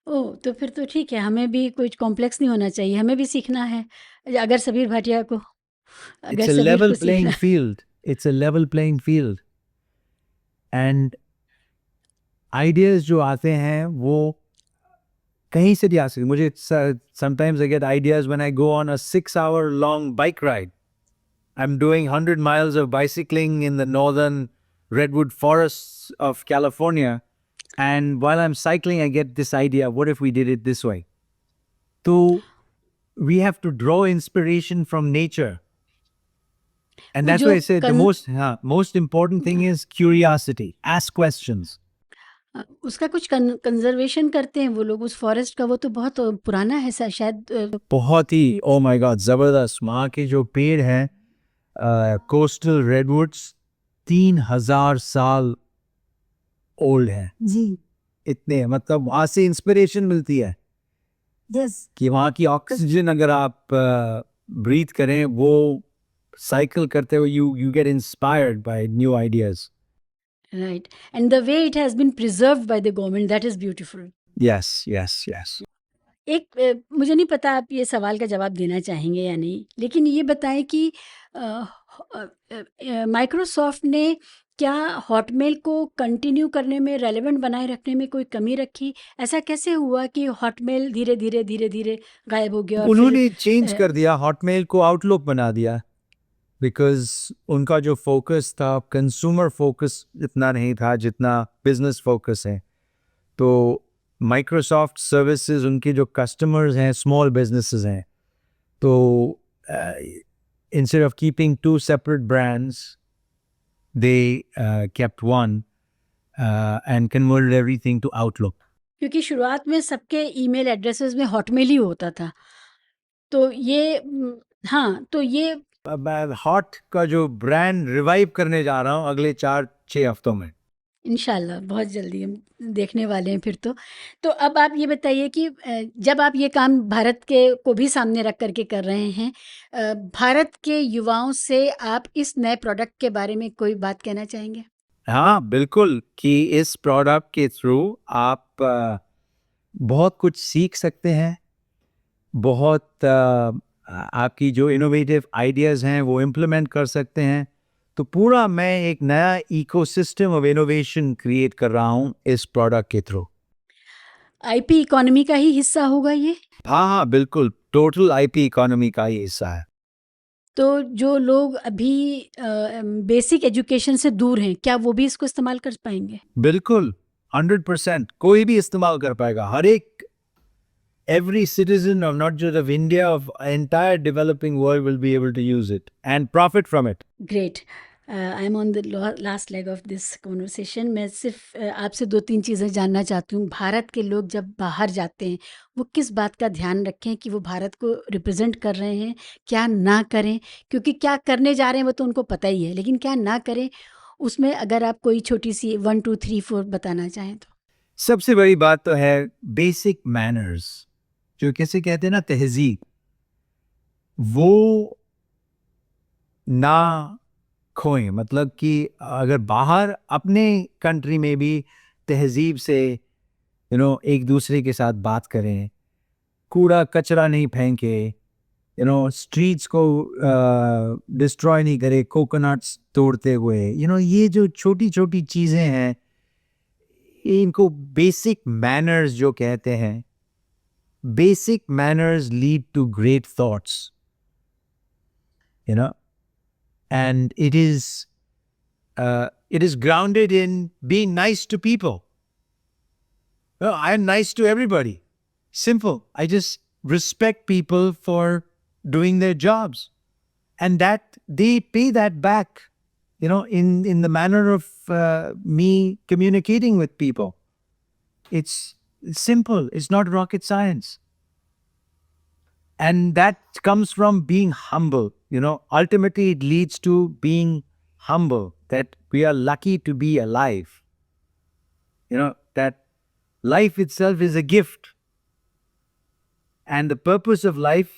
ओह! तो फिर तो ठीक है, हमें भी कुछ कॉम्प्लेक्स नहीं होना चाहिए, हमें भी सीखना है। अगर सबीर भाटिया को अगर
It's a
सबीर
level
को
playing
सीखना
field. It's a level playing field. And ideas जो आते हैं वो कहीं से भी आ सकते हैं। मुझे sometimes I get ideas when I go on a 6-hour long bike ride. I'm doing 100 miles of bicycling in the northern redwood forests of California. And while I'm cycling, I get this idea, what if we did it this way? So we have to draw inspiration from nature. And
वो
that's
जो
why I said the
कन
most important thing is curiosity. Ask questions.
उसका कुछ conservation करते हैं वो लोग उस फ़ॉरेस्ट का, वो तो बहुत पुराना है शायद
बहुत ही ओ माय गॉड जबरदस्त। वहाँ के जो पेड़ हैं कोस्टल रेडवुड्स 3000 साल ओल्ड हैं।
जी।
इतने मतलब वहाँ से इंस्पिरेशन मिलती है
यस।
कि वहाँ की ऑक्सीजन अगर आप ब्रीथ करें वो साइकिल करते हुए you get inspired by new ideas.
Right and the way it has been preserved by the government that is beautiful.
Yes.
एक मुझे नहीं पता आप ये सवाल का जवाब देना चाहेंगे या नहीं, लेकिन ये बताएं कि माइक्रोसॉफ्ट ने क्या हॉटमेल को कंटिन्यू करने में रेलेवेंट बनाए रखने में कोई कमी रखी? ऐसा कैसे हुआ कि हॉटमेल धीरे-धीरे गायब हो गया और फिर
उन्होंने चेंज कर दिया, हॉटमेल को आउटलुक बना दिया बिकॉज उनका जो फोकस था कंज्यूमर फोकस इतना नहीं था जितना बिजनेस फोकस है। तो माइक्रोसॉफ्ट सर्विसेज उनके जो कस्टमर्स हैं स्मॉल बिजनेसेस हैं, तो instead of keeping 2 separate brands they kept one and converted everything to Outlook.
क्योंकि शुरुआत में सबके ईमेल एड्रेसेस में हॉटमेल ही होता था। तो ये हाँ, तो ये
मैं हॉट का जो ब्रांड रिवाइव करने जा रहा हूँ अगले 4-6 हफ्तों में।
इंशाल्लाह बहुत जल्दी हम देखने वाले हैं फिर तो। तो अब आप ये बताइए कि जब आप ये काम भारत के को भी सामने रख कर के कर रहे हैं, भारत के युवाओं से आप इस नए प्रोडक्ट के बारे में कोई बात कहना चाहेंगे?
हाँ बिल्कुल, कि इस प्रोडक्ट के थ्रू आप बहुत कुछ सीख सकते हैं, बहुत आपकी जो इनोवेटिव आइडियाज़ हैं वो इम्प्लीमेंट कर सकते हैं। तो पूरा मैं एक नया इकोसिस्टम ऑफ इनोवेशन क्रिएट कर रहा हूँ इस प्रोडक्ट के थ्रू।
आईपी इकोनॉमी का ही हिस्सा होगा ये?
हाँ बिल्कुल, टोटल आईपी इकोनॉमी का ही हिस्सा है।
तो जो लोग अभी बेसिक एजुकेशन से दूर हैं, क्या वो भी इसको इस्तेमाल कर पाएंगे?
बिल्कुल 100% कोई भी इस्तेमाल कर पाएगा। हर एक every citizen of not just of India, of entire developing world will be able to use it and profit from it.
Great. I am on the last leg of this conversation. मैं सिर्फ आपसे 2-3 चीज़ें जानना चाहती हूँ। भारत के लोग जब बाहर जाते हैं, वो किस बात का ध्यान रखें कि वो भारत को रिप्रेजेंट कर रहे हैं, क्या ना करें? क्योंकि क्या करने जा रहे हैं वो तो उनको पता ही है, लेकिन क्या ना करें, उसमें अगर आप कोई छोटी-सी 1, 2, 3, 4 बताना चाहें तो?
सबसे बड़ी बात तो है बेसिक मैनर्स, जो कैसे कहते हैं ना तहजीब, वो ना खोएं। मतलब कि अगर बाहर अपने कंट्री में भी तहजीब से एक दूसरे के साथ बात करें, कूड़ा कचरा नहीं फेंके, स्ट्रीट्स को डिस्ट्रॉय नहीं करे कोकोनट्स तोड़ते हुए, ये जो छोटी छोटी चीजें हैं, इनको बेसिक मैनर्स जो कहते हैं. Basic manners lead to great thoughts, and it is grounded in being nice to people. I'm nice to everybody. Simple. I just respect people for doing their jobs, and that they pay that back, in the manner of me communicating with people. It's simple. It's not rocket science, and that comes from being humble. Ultimately it leads to being humble, that we are lucky to be alive. That life itself is a gift, and the purpose of life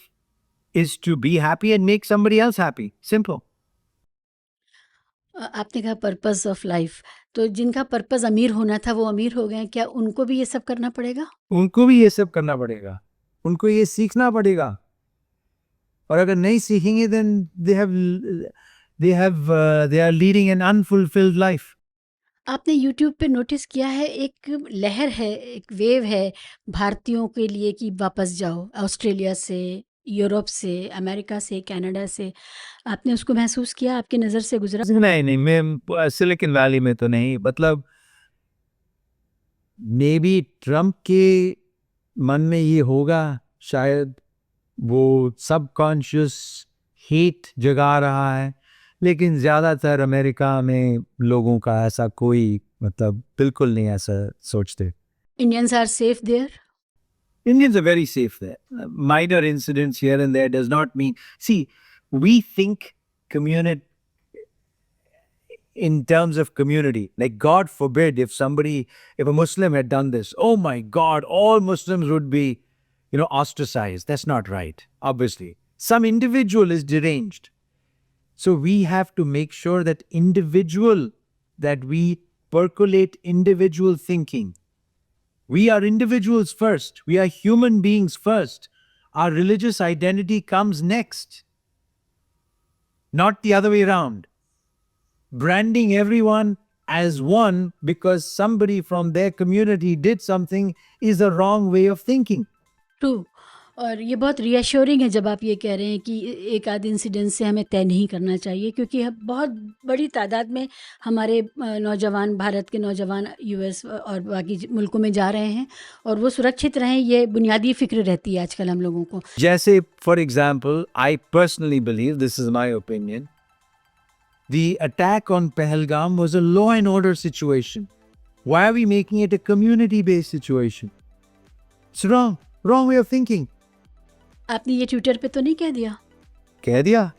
is to be happy and make somebody else happy. Simple.
आपने कहा purpose of life, तो जिनका purpose अमीर होना था वो अमीर हो गए हैं, क्या उनको भी ये सब करना पड़ेगा?
उनको भी ये सब करना पड़ेगा, उनको ये सीखना पड़ेगा, और अगर नहीं सीखेंगे then they are leading an unfulfilled life.
आपने यूट्यूब पे नोटिस किया है एक लहर है, एक वेव है भारतीयों के लिए कि वापस जाओ, ऑस्ट्रेलिया से, यूरोप से, अमेरिका से, कनाडा से, आपने उसको महसूस किया? आपकी नज़र से गुजरा?
नहीं, मैं सिलिकॉन वैली में तो नहीं, मतलब मे बी ट्रम्प के मन में ये होगा, शायद वो सबकॉन्शियस हेट जगा रहा है, लेकिन ज़्यादातर अमेरिका में लोगों का ऐसा कोई, मतलब बिल्कुल नहीं ऐसा सोचते.
Indians are safe there?
Indians are very safe there. Minor incidents here and there does not mean. See, we think community in terms of community. Like, God forbid if a Muslim had done this, oh my God, all Muslims would be, ostracized. That's not right, obviously. Some individual is deranged. So we have to make sure that we percolate individual thinking. We are individuals first. We are human beings first. Our religious identity comes next. Not the other way around. Branding everyone as one because somebody from their community did something is a wrong way of thinking.
True. और ये बहुत reassuring है जब आप ये कह रहे हैं कि एक आध इंसिडेंट से हमें तय नहीं करना चाहिए, क्योंकि बहुत बड़ी तादाद में हमारे नौजवान, भारत के नौजवान यूएस और बाकी मुल्कों में जा रहे हैं, और वो सुरक्षित रहें, ये बुनियादी फ़िक्र रहती है आजकल हम लोगों को।
जैसे for example, I personally believe, this is my opinion, the attack on Pahalgam was a law and order situation. Why are we making it a community-based situation? It's wrong. Wrong way of thinking.
आपने ये Twitter पे तो नहीं कह दिया?
कह दिया,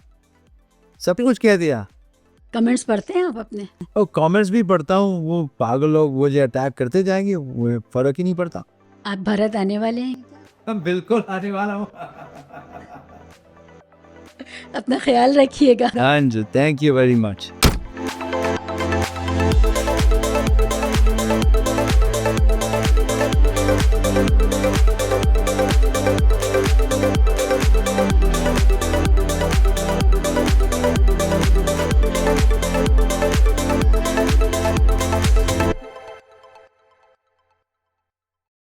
सब कुछ कह दिया।
कमेंट्स पढ़ते हैं आप अपने?
और कमेंट्स भी पढ़ता हूँ। वो पागल लोग वो जो अटैक करते जाएंगे, वो फर्क ही नहीं पड़ता।
आप भारत आने वाले हैं?
हम बिल्कुल आने वाला हूँ।
अपना ख्याल रखिएगा।
हाँ जी, थैंक यू वेरी मच।